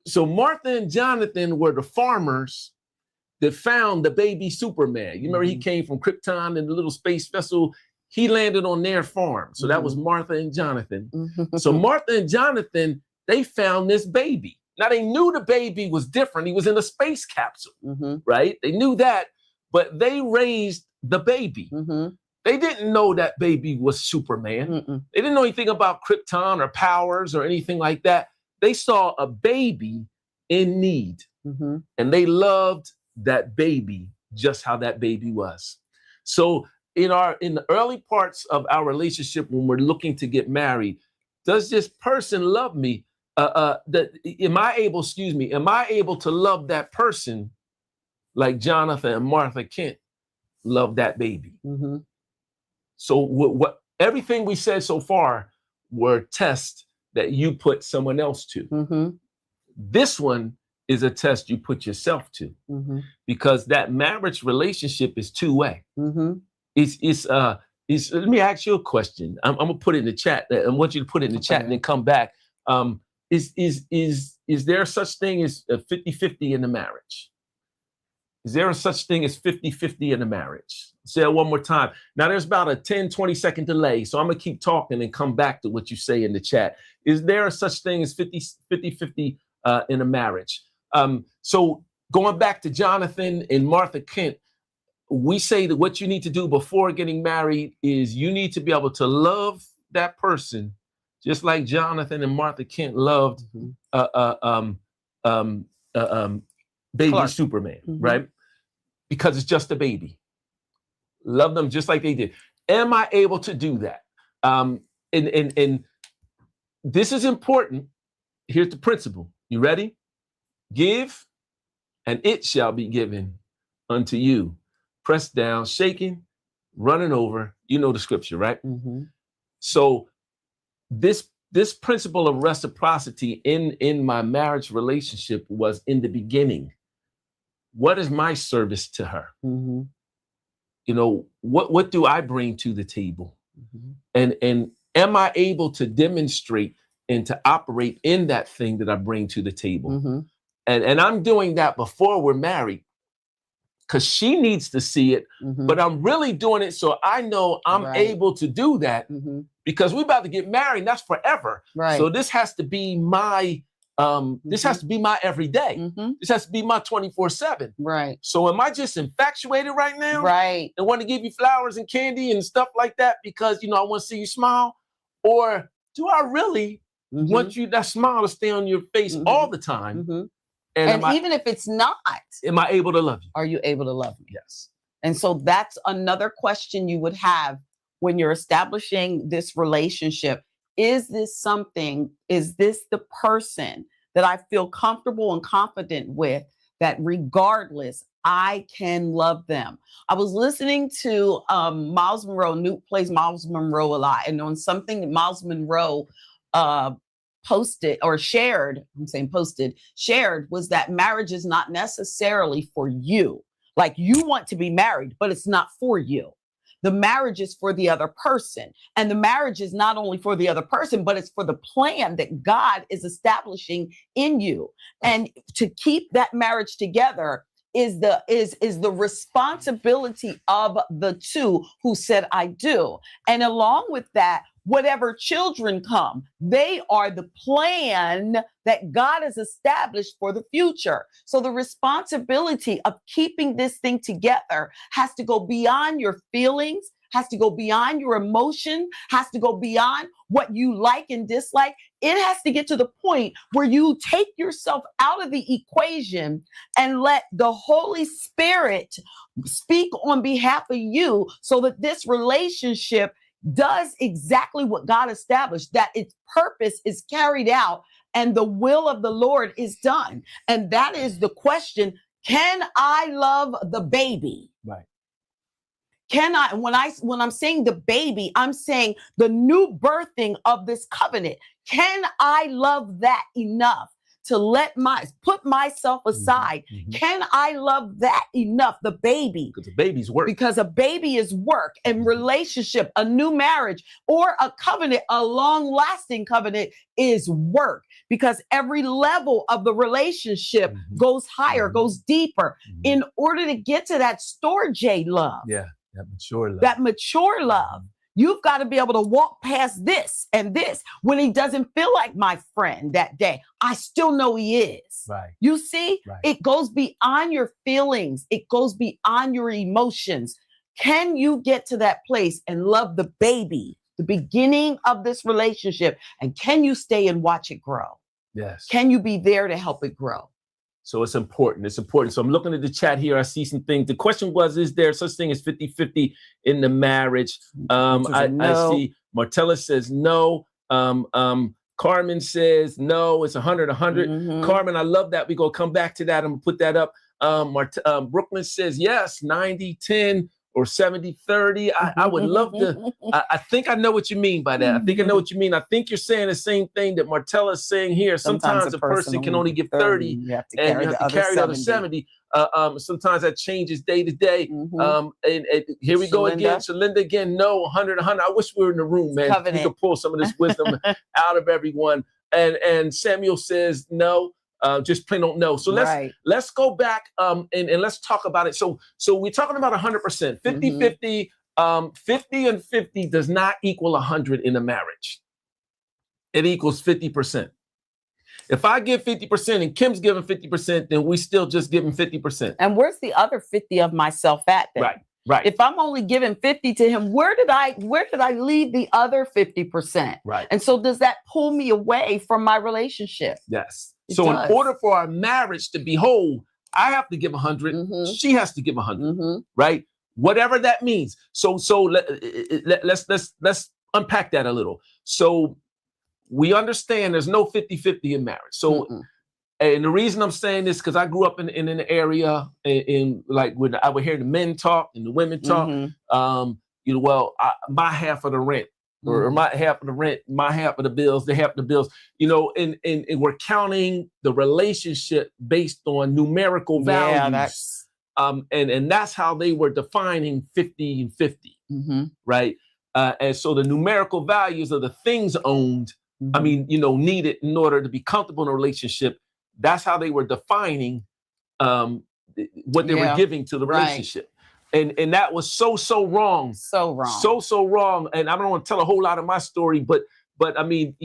So Martha and Jonathan were the farmers that found the baby Superman. You remember he came from Krypton in the little space vessel. He landed on their farm. So that was Martha and Jonathan. So Martha and Jonathan, they found this baby. Now they knew the baby was different. He was in a space capsule, right? They knew that, but they raised the baby. They didn't know that baby was Superman. They didn't know anything about Krypton or powers or anything like that. They saw a baby in need, and they loved that baby just how that baby was. So in the early parts of our relationship, when we're looking to get married, does this person love me? Am I able to love that person like Jonathan and Martha Kent love that baby? So what everything we said so far were tests that you put someone else to. This one is a test you put yourself to, because that marriage relationship is two-way. Let me ask you a question. I'm gonna put it in the chat. I want you to put it in the chat and then come back. Is there such thing as a 50-50 in a marriage? Is there a such thing as 50-50 in a marriage? Say it one more time. Now there's about a 10-20 second delay, so I'm gonna keep talking and come back to what you say in the chat. Is there a such thing as 50-50 in a marriage? So going back to Jonathan and Martha Kent, we say that what you need to do before getting married is you need to be able to love that person just like Jonathan and Martha Kent loved baby Clark. Superman, right? Because it's just a baby. Love them just like they did. Am I able to do that? And this is important. Here's the principle. You ready? Give, and it shall be given unto you. Pressed down, shaken, running over. You know the scripture, right? Mm-hmm. So this principle of reciprocity in my marriage relationship was in the beginning. What is my service to her? Mm-hmm. You know, what do I bring to the table? Mm-hmm. And am I able to demonstrate and to operate in that thing that I bring to the table? Mm-hmm. And I'm doing that before we're married, because she needs to see it, Mm-hmm. but I'm really doing it so I know I'm able to do that, mm-hmm. because we're about to get married, and that's forever. Right. So this has to be my this has to be my everyday. Mm-hmm. This has to be my 24/7. Right. So am I just infatuated right now? Right. And want to give you flowers and candy and stuff like that because, you know, I want to see you smile? Or do I really want you, that smile to stay on your face all the time? Mm-hmm. And even if it's not, am I able to love you? Are you able to love me? Yes. And so that's another question you would have when you're establishing this relationship. Is this the person that I feel comfortable and confident with, that regardless, I can love them? I was listening to Miles Monroe. Newt plays Miles Monroe a lot. And on something that Miles Monroe posted or shared, shared was that marriage is not necessarily for you. Like, you want to be married, but it's not for you. The marriage is for the other person. And the marriage is not only for the other person, but it's for the plan that God is establishing in you. And to keep that marriage together is the responsibility of the two who said, I do. And along with that, whatever children come, they are the plan that God has established for the future. So the responsibility of keeping this thing together has to go beyond your feelings, has to go beyond your emotion, has to go beyond what you like and dislike. It has to get to the point where you take yourself out of the equation and let the Holy Spirit speak on behalf of you, so that this relationship does exactly what God established, that its purpose is carried out and the will of the Lord is done. And that is the question: can I love the baby? Right. Can I, when I'm saying the baby, I'm saying the new birthing of this covenant. Can I love that enough to put myself aside? Mm-hmm. Can I love that enough, the baby? Because the baby's work. Because a baby is work, and relationship, a new marriage or a covenant, a long-lasting covenant is work, because every level of the relationship goes higher, goes deeper in order to get to that storge love. Yeah, that mature love. That mature love. You've got to be able to walk past this and this. When he doesn't feel like my friend that day, I still know he is. Right. You see, It goes beyond your feelings. It goes beyond your emotions. Can you get to that place and love the baby, the beginning of this relationship? And can you stay and watch it grow? Yes. Can you be there to help it grow? So it's important. It's important. So I'm looking at the chat here. I see some things. The question was, is there such thing as 50-50 in the marriage? I see Martella says no. Carmen says no. It's 100. Carmen, I love that. We're going to come back to that. I'm going to put that up. Brooklyn says yes, 90-10 or 70-30. I would love to. I think I know what you mean by that. I think I know what you mean. I think you're saying the same thing that Martella is saying here. Sometimes a person can only give 30 and you have to carry the other 70. Sometimes that changes day to day. And here we go again. So Linda again, no, 100. I wish we were in the room, man. Covenant. We could pull some of this wisdom out of everyone. And Samuel says no. Just plain don't know. So let's go back and let's talk about it. So we're talking about 100%, 50-50. 50 and 50 does not equal 100 in a marriage. It equals 50%. If I give 50% and Kim's giving 50%, then we still just giving 50%. And where's the other 50 of myself at then? Right. If I'm only giving 50 to him, where did I leave the other 50%? Right. And so does that pull me away from my relationship? Yes. So in order for our marriage to be whole, I have to give 100. She has to give 100. Right. Whatever that means. So let's unpack that a little. So we understand there's no 50-50 in marriage. So and the reason I'm saying this, because I grew up in an area in like when I would hear the men talk and the women talk. well, my half of the rent, or my half of the rent, my half of the bills, the half of the bills, and we're counting the relationship based on numerical values. And that's how they were defining 50 and 50, right? And so the numerical values of the things owned, needed in order to be comfortable in a relationship, that's how they were defining what they were giving to the relationship. And that was so wrong. So wrong. So wrong. And I don't want to tell a whole lot of my story, but I mean,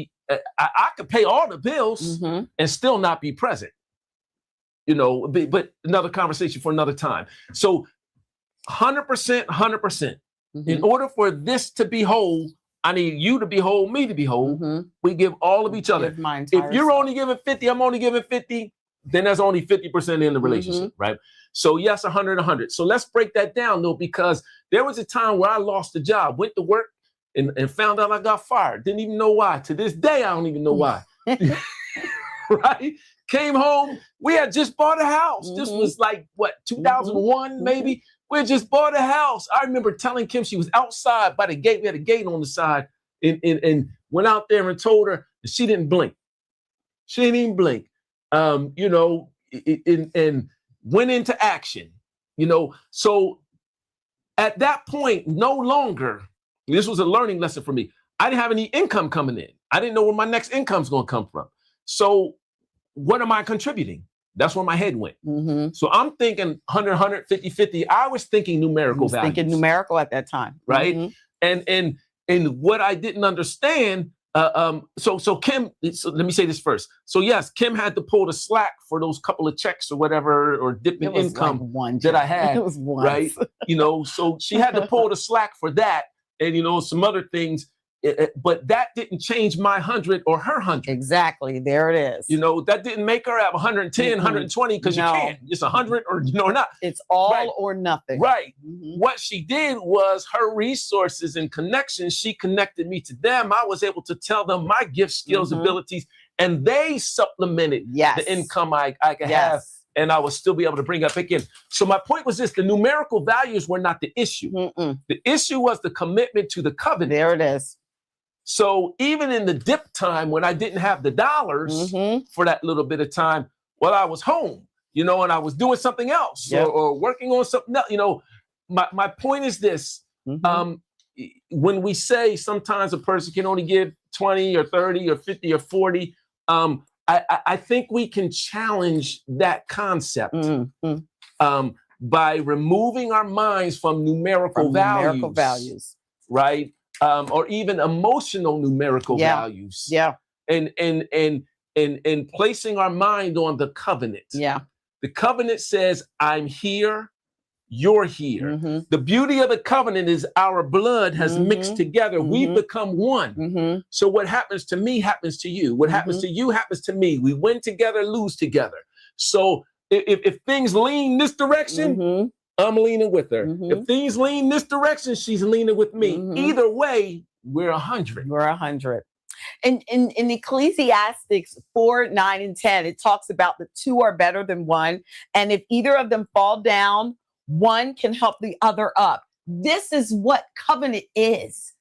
I could pay all the bills and still not be present. But another conversation for another time. So 100%. In order for this to be whole, I need you to be whole, me to be whole. We give all of each other. If you're only giving 50, I'm only giving 50, then there's only 50% in the relationship, right? So yes, 100. So let's break that down though, because there was a time where I lost a job, went to work and found out I got fired. Didn't even know why. To this day, I don't even know why. Right? Came home. We had just bought a house. This was like, 2001 maybe? We had just bought a house. I remember telling Kim, she was outside by the gate. We had a gate on the side and went out there and told her, and she didn't blink. She didn't even blink. And went into action, So at that point, no longer, this was a learning lesson for me. I didn't have any income coming in. I didn't know where my next income's going to come from. So what am I contributing? That's where my head went. So I'm thinking 100, 50. I was thinking numerical values. Thinking numerical at that time. Right. And what I didn't understand, so Kim, so let me say this first. So yes, Kim had to pull the slack for those couple of checks or whatever, or dip in income that I had. It was one. Right. So she had to pull the slack for that and, some other things. But that didn't change my 100 or her 100. Exactly. There it is. That didn't make her have 110, 120, because you can't. It's 100 or not. It's all or nothing. Right. What she did was her resources and connections, she connected me to them. I was able to tell them my gifts, skills, abilities, and they supplemented the income I could have. And I would still be able to bring up again. So my point was this: the numerical values were not the issue. The issue was the commitment to the covenant. There it is. So even in the dip time when I didn't have the dollars for that little bit of time, I was home, and I was doing something else or working on something else. My point is this. When we say sometimes a person can only give 20 or 30 or 50 or 40, I think we can challenge that concept by removing our minds from numerical values, right? Or even emotional numerical values. And placing our mind on the covenant. The covenant says, I'm here, you're here. The beauty of the covenant is our blood has mixed together. We've become one. So what happens to me happens to you. What happens to you happens to me. We win together, lose together. So if things lean this direction, I'm leaning with her. If things lean this direction, she's leaning with me. Either way, we're 100. We're 100. And in Ecclesiastes 4, 9, and 10, it talks about the two are better than one. And if either of them fall down, one can help the other up. This is what covenant is.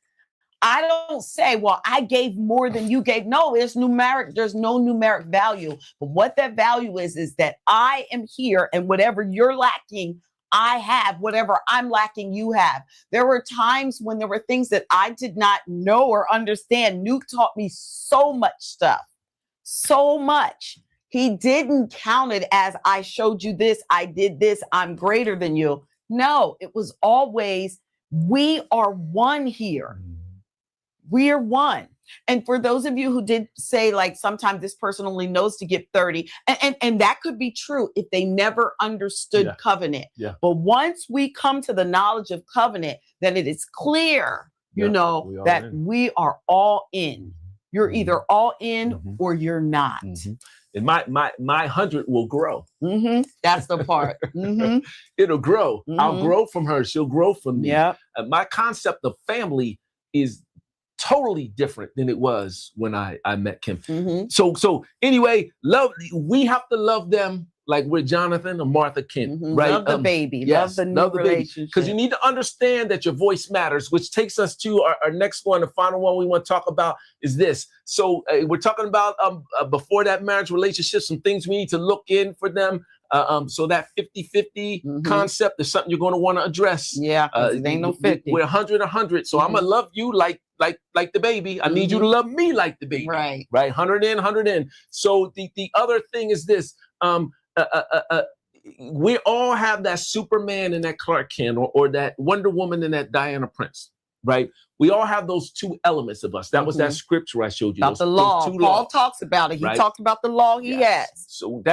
I don't say, well, I gave more than you gave. No, it's numeric. There's no numeric value. But what that value is that I am here, and whatever you're lacking, I have. Whatever I'm lacking, you have. There were times when there were things that I did not know or understand. Nuke taught me so much stuff, so much. He didn't count it as I showed you this, I did this, I'm greater than you. No, it was always, we are one here. We are one. And for those of you who did say, like, sometimes this person only knows to give 30, and that could be true if they never understood covenant. But once we come to the knowledge of covenant, then it is clear, that we are all in. You're either all in or you're not. And my 100 will grow. That's the part. It'll grow. I'll grow from her. She'll grow from me. My concept of family is totally different than it was when I met Kim. So anyway, we have to love them like we're Jonathan or Martha Kent, right? Love the baby. Yes, love the new relationship. Because you need to understand that your voice matters, which takes us to our next one. The final one we want to talk about is this. So we're talking about before that marriage relationship, some things we need to look in for them. So that 50-50 concept is something you're going to want to address. Yeah, it ain't no 50. We're 100. So I'm going to love you like the baby. I need you to love me like the baby. Right. 100 in. So the other thing is this. We all have that Superman and that Clark Kent, or that Wonder Woman and that Diana Prince, right? We all have those two elements of us. That was that scripture I showed you. About the law. Paul talks about it. He talked about the law he has. So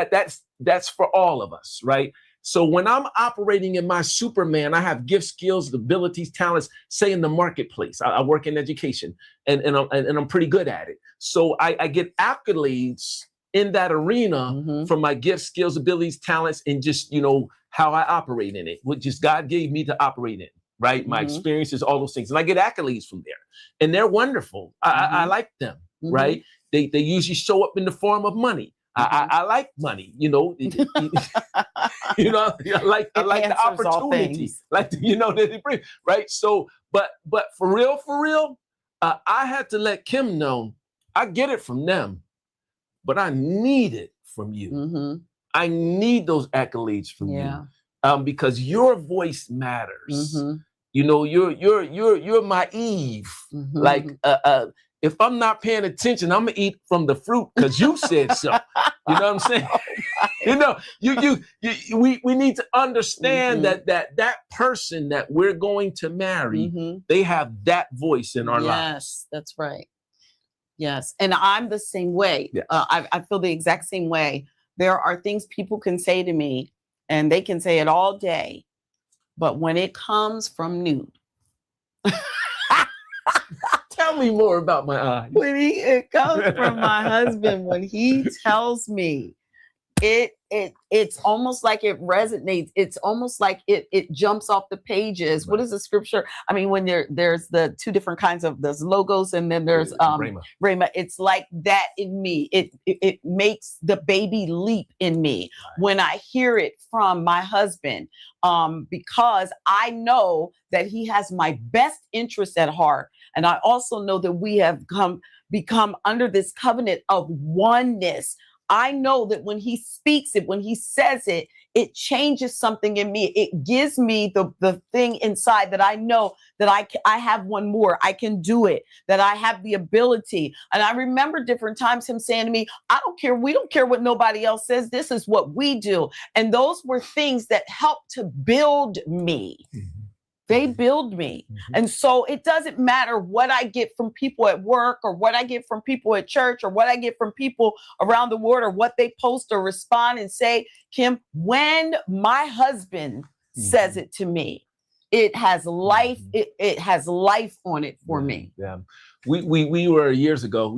that's for all of us, right? So when I'm operating in my Superman, I have gifts, skills, abilities, talents, say in the marketplace. I work in education and I'm pretty good at it. So I get accolades in that arena from my gifts, skills, abilities, talents, and just, how I operate in it, which is God gave me to operate in, right? My experiences, all those things. And I get accolades from there. And they're wonderful. I like them, right? They usually show up in the form of money. I like money, I like the opportunity, like, that they bring, right? So, but for real, I had to let Kim know I get it from them, but I need it from you. I need those accolades from you, because your voice matters. You're my Eve. Like, if I'm not paying attention, I'm gonna eat from the fruit because you said so. You know what I'm saying? We need to understand that person that we're going to marry, they have that voice in our lives. Yes, that's right. Yes, and I'm the same way. Yes. I feel the exact same way. There are things people can say to me, and they can say it all day, but when it comes from Nude, tell me more about my eyes. When it comes from my husband, when he tells me, it's almost like it resonates. It's almost like it jumps off the pages. Right. What is the scripture? I mean, when there's the two different kinds of, there's logos and then there's Rhema. It's like that in me. It makes the baby leap in me when I hear it from my husband, because I know that he has my best interest at heart. And I also know that we have become under this covenant of oneness. I know that when he speaks it, when he says it, it changes something in me. It gives me the thing inside that I know that I have one more. I can do it, that I have the ability. And I remember different times him saying to me, I don't care. We don't care what nobody else says. This is what we do. And those were things that helped to build me. They build me. And so it doesn't matter what I get from people at work or what I get from people at church or what I get from people around the world or what they post or respond and say, Kim, when my husband says it to me, it has life. It has life on it for me. Yeah. We were years ago,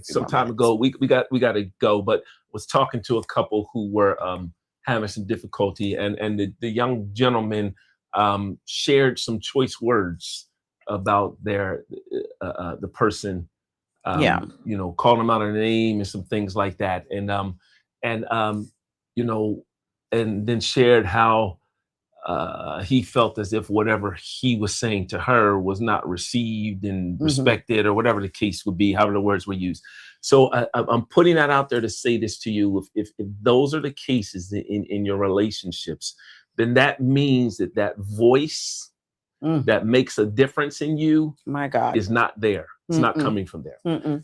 some time ago, we got to go, but was talking to a couple who were having some difficulty, and the young gentleman shared some choice words about the person, calling them out a name and some things like that. And then shared how he felt as if whatever he was saying to her was not received and respected, or whatever the case would be, however the words were used. So I'm putting that out there to say this to you. If those are the cases in your relationships, then that means that voice that makes a difference in you, my God, is not there. It's not coming from there.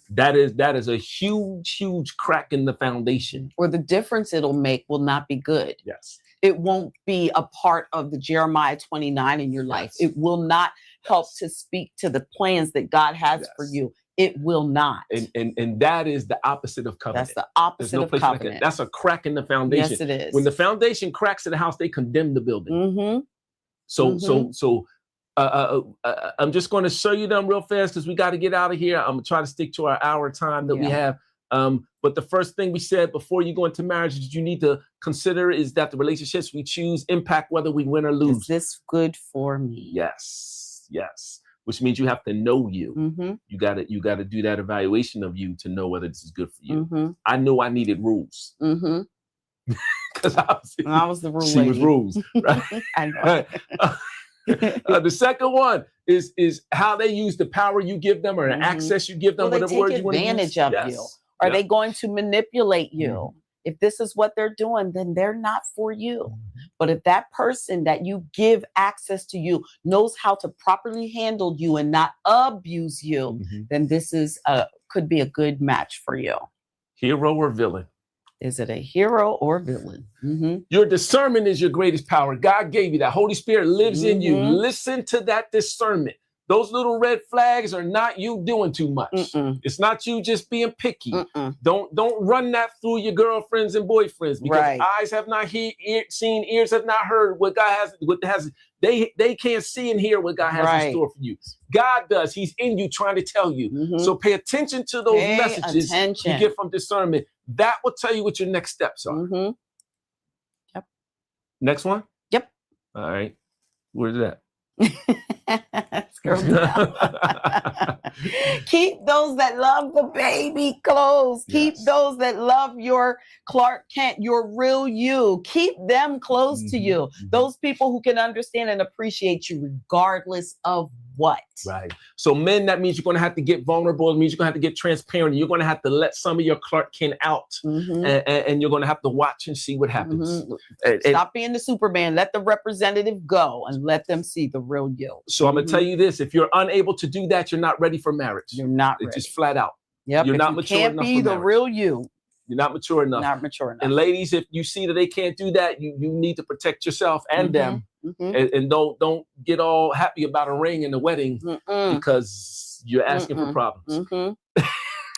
That is a huge crack in the foundation. Or the difference it'll make will not be good. Yes. It won't be a part of the Jeremiah 29 in your life. Yes. It will not help to speak to the plans that God has for you. It will not. And that is the opposite of covenant. That's the opposite of covenant. That's a crack in the foundation. Yes, it is. When the foundation cracks in the house, they condemn the building. So I'm just going to show you them real fast because we got to get out of here. I'm going to try to stick to our hour time that we have. But the first thing we said before you go into marriage that you need to consider is that the relationships we choose impact whether we win or lose. Is this good for me? Yes. Which means you have to know you. You got to do that evaluation of you to know whether this is good for you. I knew I needed rules. Because I was the rule she lady. was rules, right? I know. The second one is how they use the power you give them or the access you give them, Will they whatever take word you want to use. advantage of you? Are they going to manipulate you? If this is what they're doing, then they're not for you. But if that person that you give access to you knows how to properly handle you and not abuse you, then this is could be a good match for you. Hero or villain? Is it a hero or villain? Your discernment is your greatest power. God gave you that. Holy Spirit lives in you. Listen to that discernment. Those little red flags are not you doing too much. It's not you just being picky. Don't run that through your girlfriends and boyfriends, because eyes have not seen, ears have not heard what God has. They can't see and hear what God has in store for you. God does. He's in you, trying to tell you. So pay attention to those messages you get from discernment. That will tell you what your next steps are. Yep. Next one? Yep. All right. Where's that? Scroll down. Keep those that love the baby close. Keep those that love your Clark Kent, your real you. Keep them close to you. Those people who can understand and appreciate you regardless of what. Right. So men, that means you're going to have to get vulnerable. It means you're going to have to get transparent. You're going to have to let some of your Clark Kent out, and you're going to have to watch and see what happens. Stop being the Superman. Let the representative go and let them see the real you. So I'm going to tell you this: if you're unable to do that, you're not ready for marriage. You're not ready. It's just flat out. Yep. You're if not you mature can't enough be for the marriage. real you. You're not mature enough. Not mature enough. And ladies, if you see that they can't do that, you need to protect yourself and them. And don't get all happy about a ring in the wedding because you're asking for problems.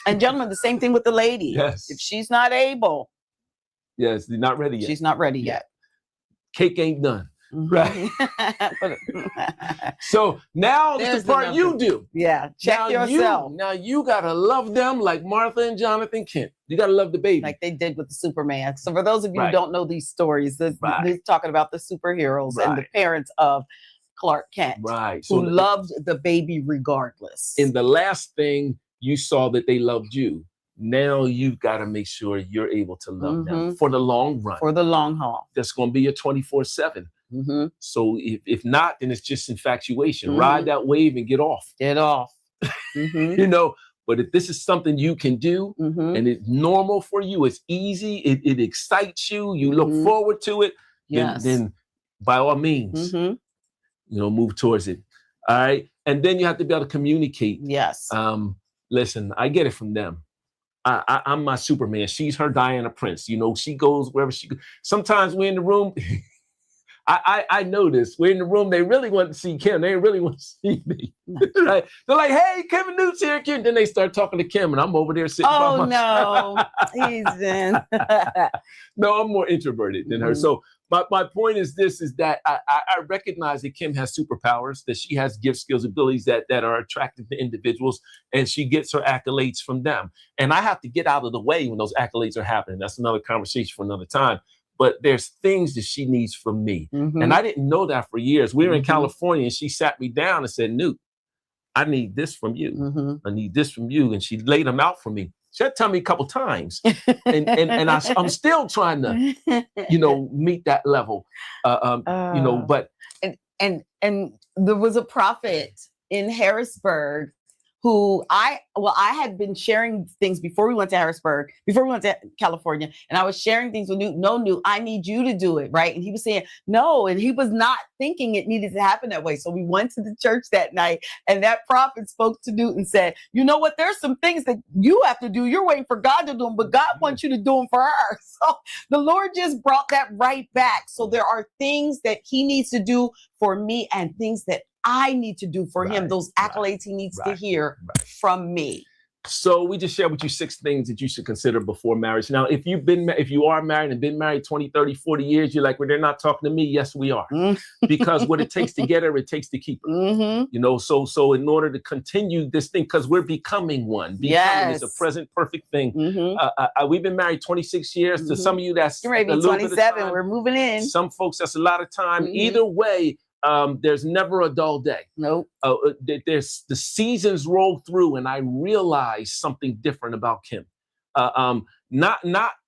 And gentlemen, the same thing with the lady. Yes. If she's not able. Yes, you're not ready yet. She's not ready yet. Cake ain't done. Right. So now there's the part you do. Yeah. Check yourself. Now you gotta love them like Martha and Jonathan Kent. You gotta love the baby. Like they did with the Superman. So for those of you who don't know these stories, this is talking about the superheroes and the parents of Clark Kent. Right. Who loved the baby regardless. In the last thing you saw that they loved you. Now you've got to make sure you're able to love them for the long run. For the long haul. That's going to be your 24/7. So if not, then it's just infatuation. Ride that wave and get off. Get off. You know, but if this is something you can do and it's normal for you, it's easy, it excites you, you look forward to it, then by all means, move towards it. All right. And then you have to be able to communicate. Yes. Listen, I get it from them. I'm my Superman. She's her Diana Prince. She goes wherever she goes. Sometimes we're in the room. I know this. We're in the room. They really want to see Kim. They really want to see me. Right? They're like, "Hey, Kevin Newt's here, Kim." Then they start talking to Kim, and I'm over there sitting. Oh no, he's in. No, I'm more introverted than her. So my point is this: is that I recognize that Kim has superpowers, that she has gifts, skills, abilities that are attractive to individuals, and she gets her accolades from them. And I have to get out of the way when those accolades are happening. That's another conversation for another time. But there's things that she needs from me. And I didn't know that for years. We were in California and she sat me down and said, "Newt, I need this from you. I need this from you." And she laid them out for me. She had to tell me a couple times. and I'm still trying to, meet that level. But. And there was a prophet in Harrisburg who I had been sharing things before we went to Harrisburg, before we went to California, and I was sharing things with Newt. No, Newt, I need you to do it, right? And he was saying no, and he was not thinking it needed to happen that way. So we went to the church that night, and that prophet spoke to Newt and said, "You know what? There's some things that you have to do. You're waiting for God to do them, but God wants you to do them for her." So the Lord just brought that right back. So there are things that He needs to do for me, and things that I need to do for him, those accolades he needs to hear from me. So we just shared with you 6 things that you should consider before marriage. Now, if you are married and been married 20, 30, 40 years, you're like, "Well, they're not talking to me." Yes, we are. Because what it takes to get her, it takes to keep her. So in order to continue this thing, because we're becoming one. Becoming is a present perfect thing. We've been married 26 years. To some of you, that's a little 27. We're moving in. Some folks, that's a lot of time. Either way, there's never a dull day. Nope. There's the seasons roll through, and I realize something different about Kim. Not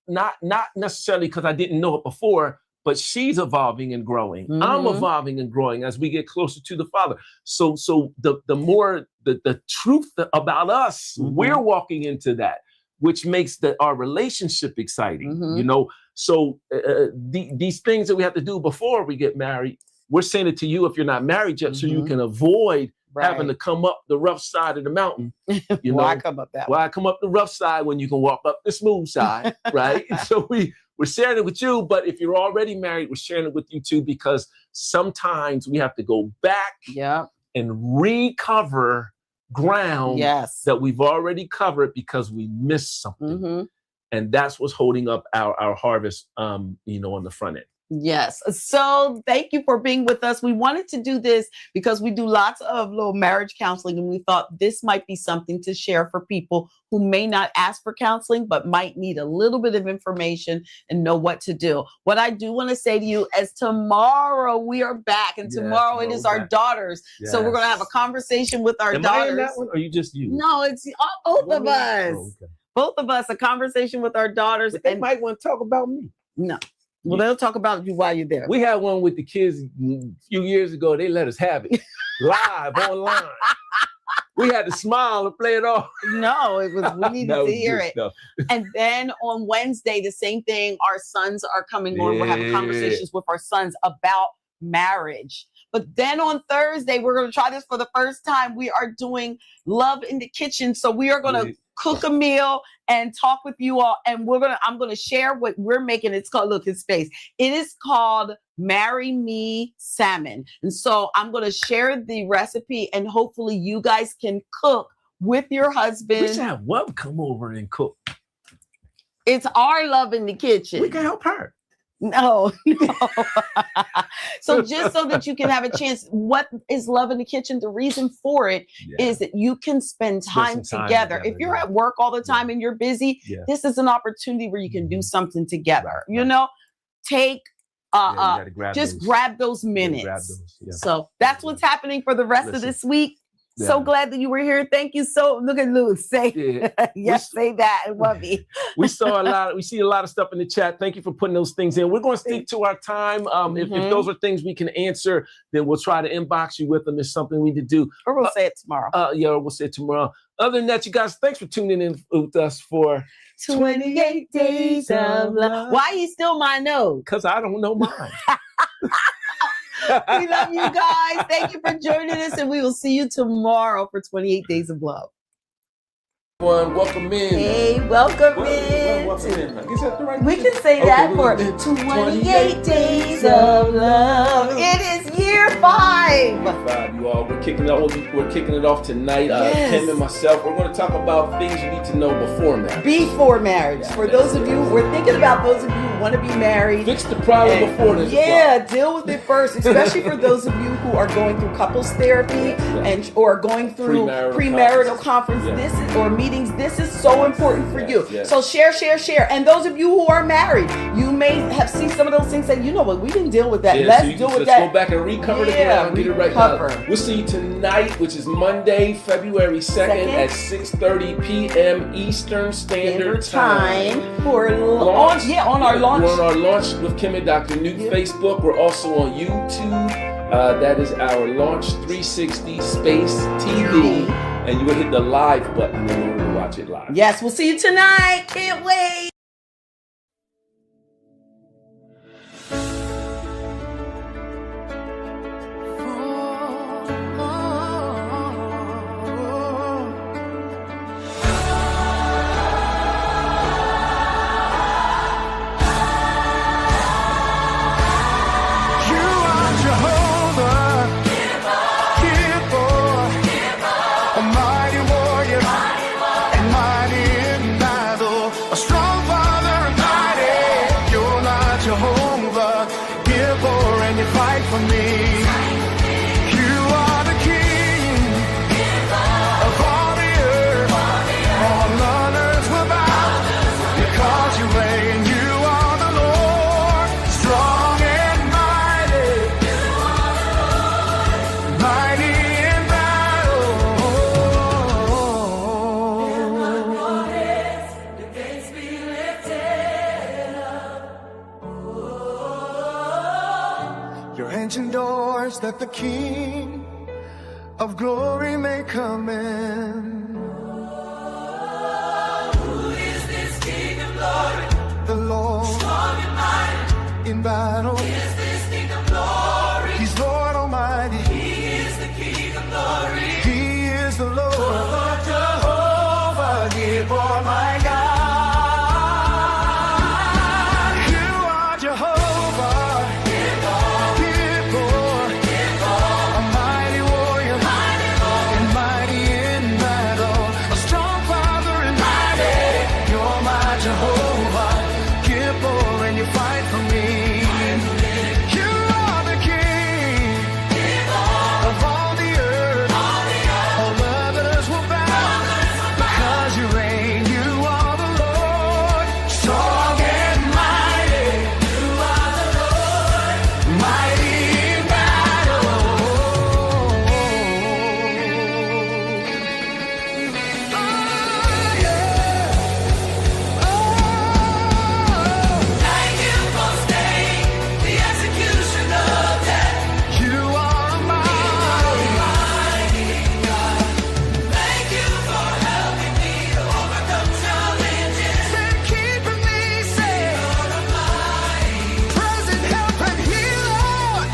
necessarily because I didn't know it before, but she's evolving and growing. Mm-hmm. I'm evolving and growing as we get closer to the Father. So the more the truth about us, Mm-hmm. we're walking into that, which makes our relationship exciting. Mm-hmm. You know, so these things that we have to do before we get married, we're saying it to you if you're not married yet, so you can avoid having to come up the rough side of the mountain. You Why know, come up that why come up the rough side when you can walk up the smooth side, right? So we're sharing it with you, but if you're already married, we're sharing it with you too, because sometimes we have to go back and recover ground that we've already covered because we missed something. Mm-hmm. And that's what's holding up our harvest, on the front end. Yes. So thank you for being with us. We wanted to do this because we do lots of little marriage counseling, and we thought this might be something to share for people who may not ask for counseling, but might need a little bit of information and know what to do. What I do want to say to you is tomorrow we are back, and tomorrow it is our daughters. Yes. So we're going to have a conversation with our daughters. Am I in that one, or you just you? No, it's both of us. Oh, okay. Both of us, a conversation with our daughters. But they might want to talk about me. No. Well, they'll talk about you while you're there. We had one with the kids a few years ago. They let us have it live online. We had to smile and play it off. No, we needed to hear it. No. And then on Wednesday, the same thing. Our sons are coming on. We're having conversations with our sons about marriage. But then on Thursday, we're going to try this for the first time. We are doing Love in the Kitchen. So we are going to cook a meal and talk with you all. And I'm going to share what we're making. It's called, look, his face. It is called Marry Me Salmon. And so I'm going to share the recipe, and hopefully you guys can cook with your husband. We should have Wub come over and cook. It's our Love in the Kitchen. We can help her. No. So just so that you can have a chance, what is Love in the Kitchen? The reason for it is that you can spend time together. If you're at work all the time and you're busy, this is an opportunity where you can do something together. You know, take grab those minutes. So that's what's happening for the rest of this week. So glad that you were here. Thank you. So look at Lou. Say say that. I love you. We see a lot of stuff in the chat. Thank you for putting those things in. We're going to stick to our time. If those are things we can answer, then we'll try to inbox you with them. It's something we need to do. Or we'll say it tomorrow. We'll say it tomorrow. Other than that, you guys, thanks for tuning in with us for 28 Days of Love. Why you still my nose? Because I don't know mine. We love you guys. Thank you for joining us, and we will see you tomorrow for 28 Days of Love. Welcome in. Hey, welcome in. Welcome in. I guess that's the right we can say that for 28 Days of Love. It is year 5. You all. We're kicking it off tonight. Kim and myself. We're going to talk about things you need to know before marriage. Before marriage. For those of you, we're thinking about those of you who want to be married. Fix the problem before this. Deal with it first, especially for those of you who are going through couples therapy or going through premarital conference. This is or meetings. This is so important for you. So share. And those of you who are married, you may have seen some of those things and you know what, we didn't deal with that. Let's deal with that. Let's go back and recover the ground, get it right now. We'll see you tonight, which is Monday, February 2nd at 6:30 p.m. Eastern Standard Time. For launch. On our launch. We're on our launch with Kim and Dr. Newt Facebook. We're also on YouTube. That is our Launch 360 Space TV. And you will hit the live button in order to watch it live. Yes, we'll see you tonight. Can't wait. Mighty warrior, and mighty in battle, a strong voice that the King of glory may come in. Who is this King of glory? The Lord, Strong and mighty in battle. Who is this King of glory? He's Lord Almighty. He is the King of glory. He is the Lord Jehovah, Gibor, my God. You are Jehovah, Gibor, a mighty warrior, and mighty in battle, a strong father and mighty. You're my Jehovah, Gibor, and you fight for me. You are the King of all the earth. All others will bow because you reign. You are the Lord, strong and mighty. You are the Lord, mighty in battle. Oh, yeah. Thank you for staying the execution of death. You are a mighty God. Thank you for helping me to overcome challenges. and keeping me safe. Present help and healer.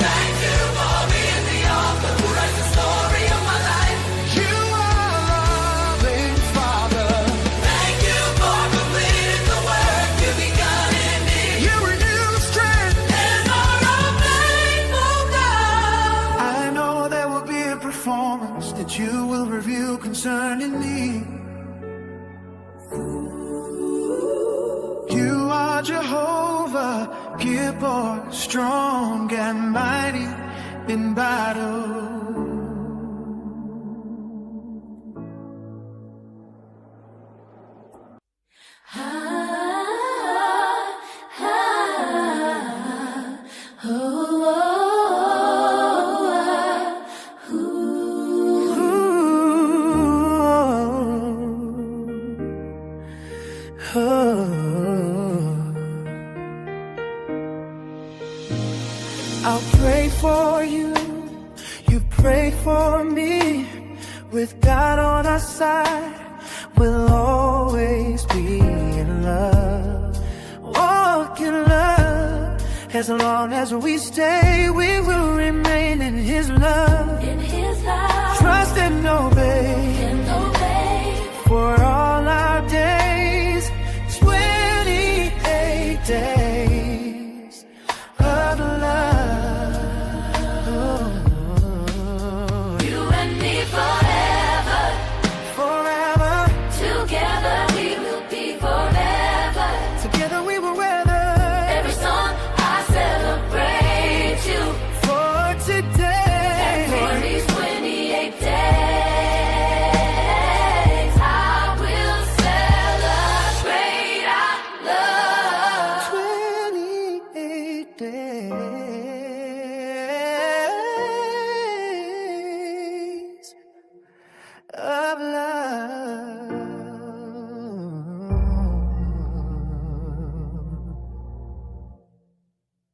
Thank you for being the author who writes the story of my life. You are a loving Father. Thank you for completing the work you begun in me. You renew strength. And are a faithful God. I know there will be a performance that you will reveal concerning me. You are Jehovah, Gibor, strong and mighty in battle. I'll pray for you, you pray for me. With God on our side, we'll always be in love. Walk in love. As long as we stay, we will remain in His love. In His love. Trust and obey.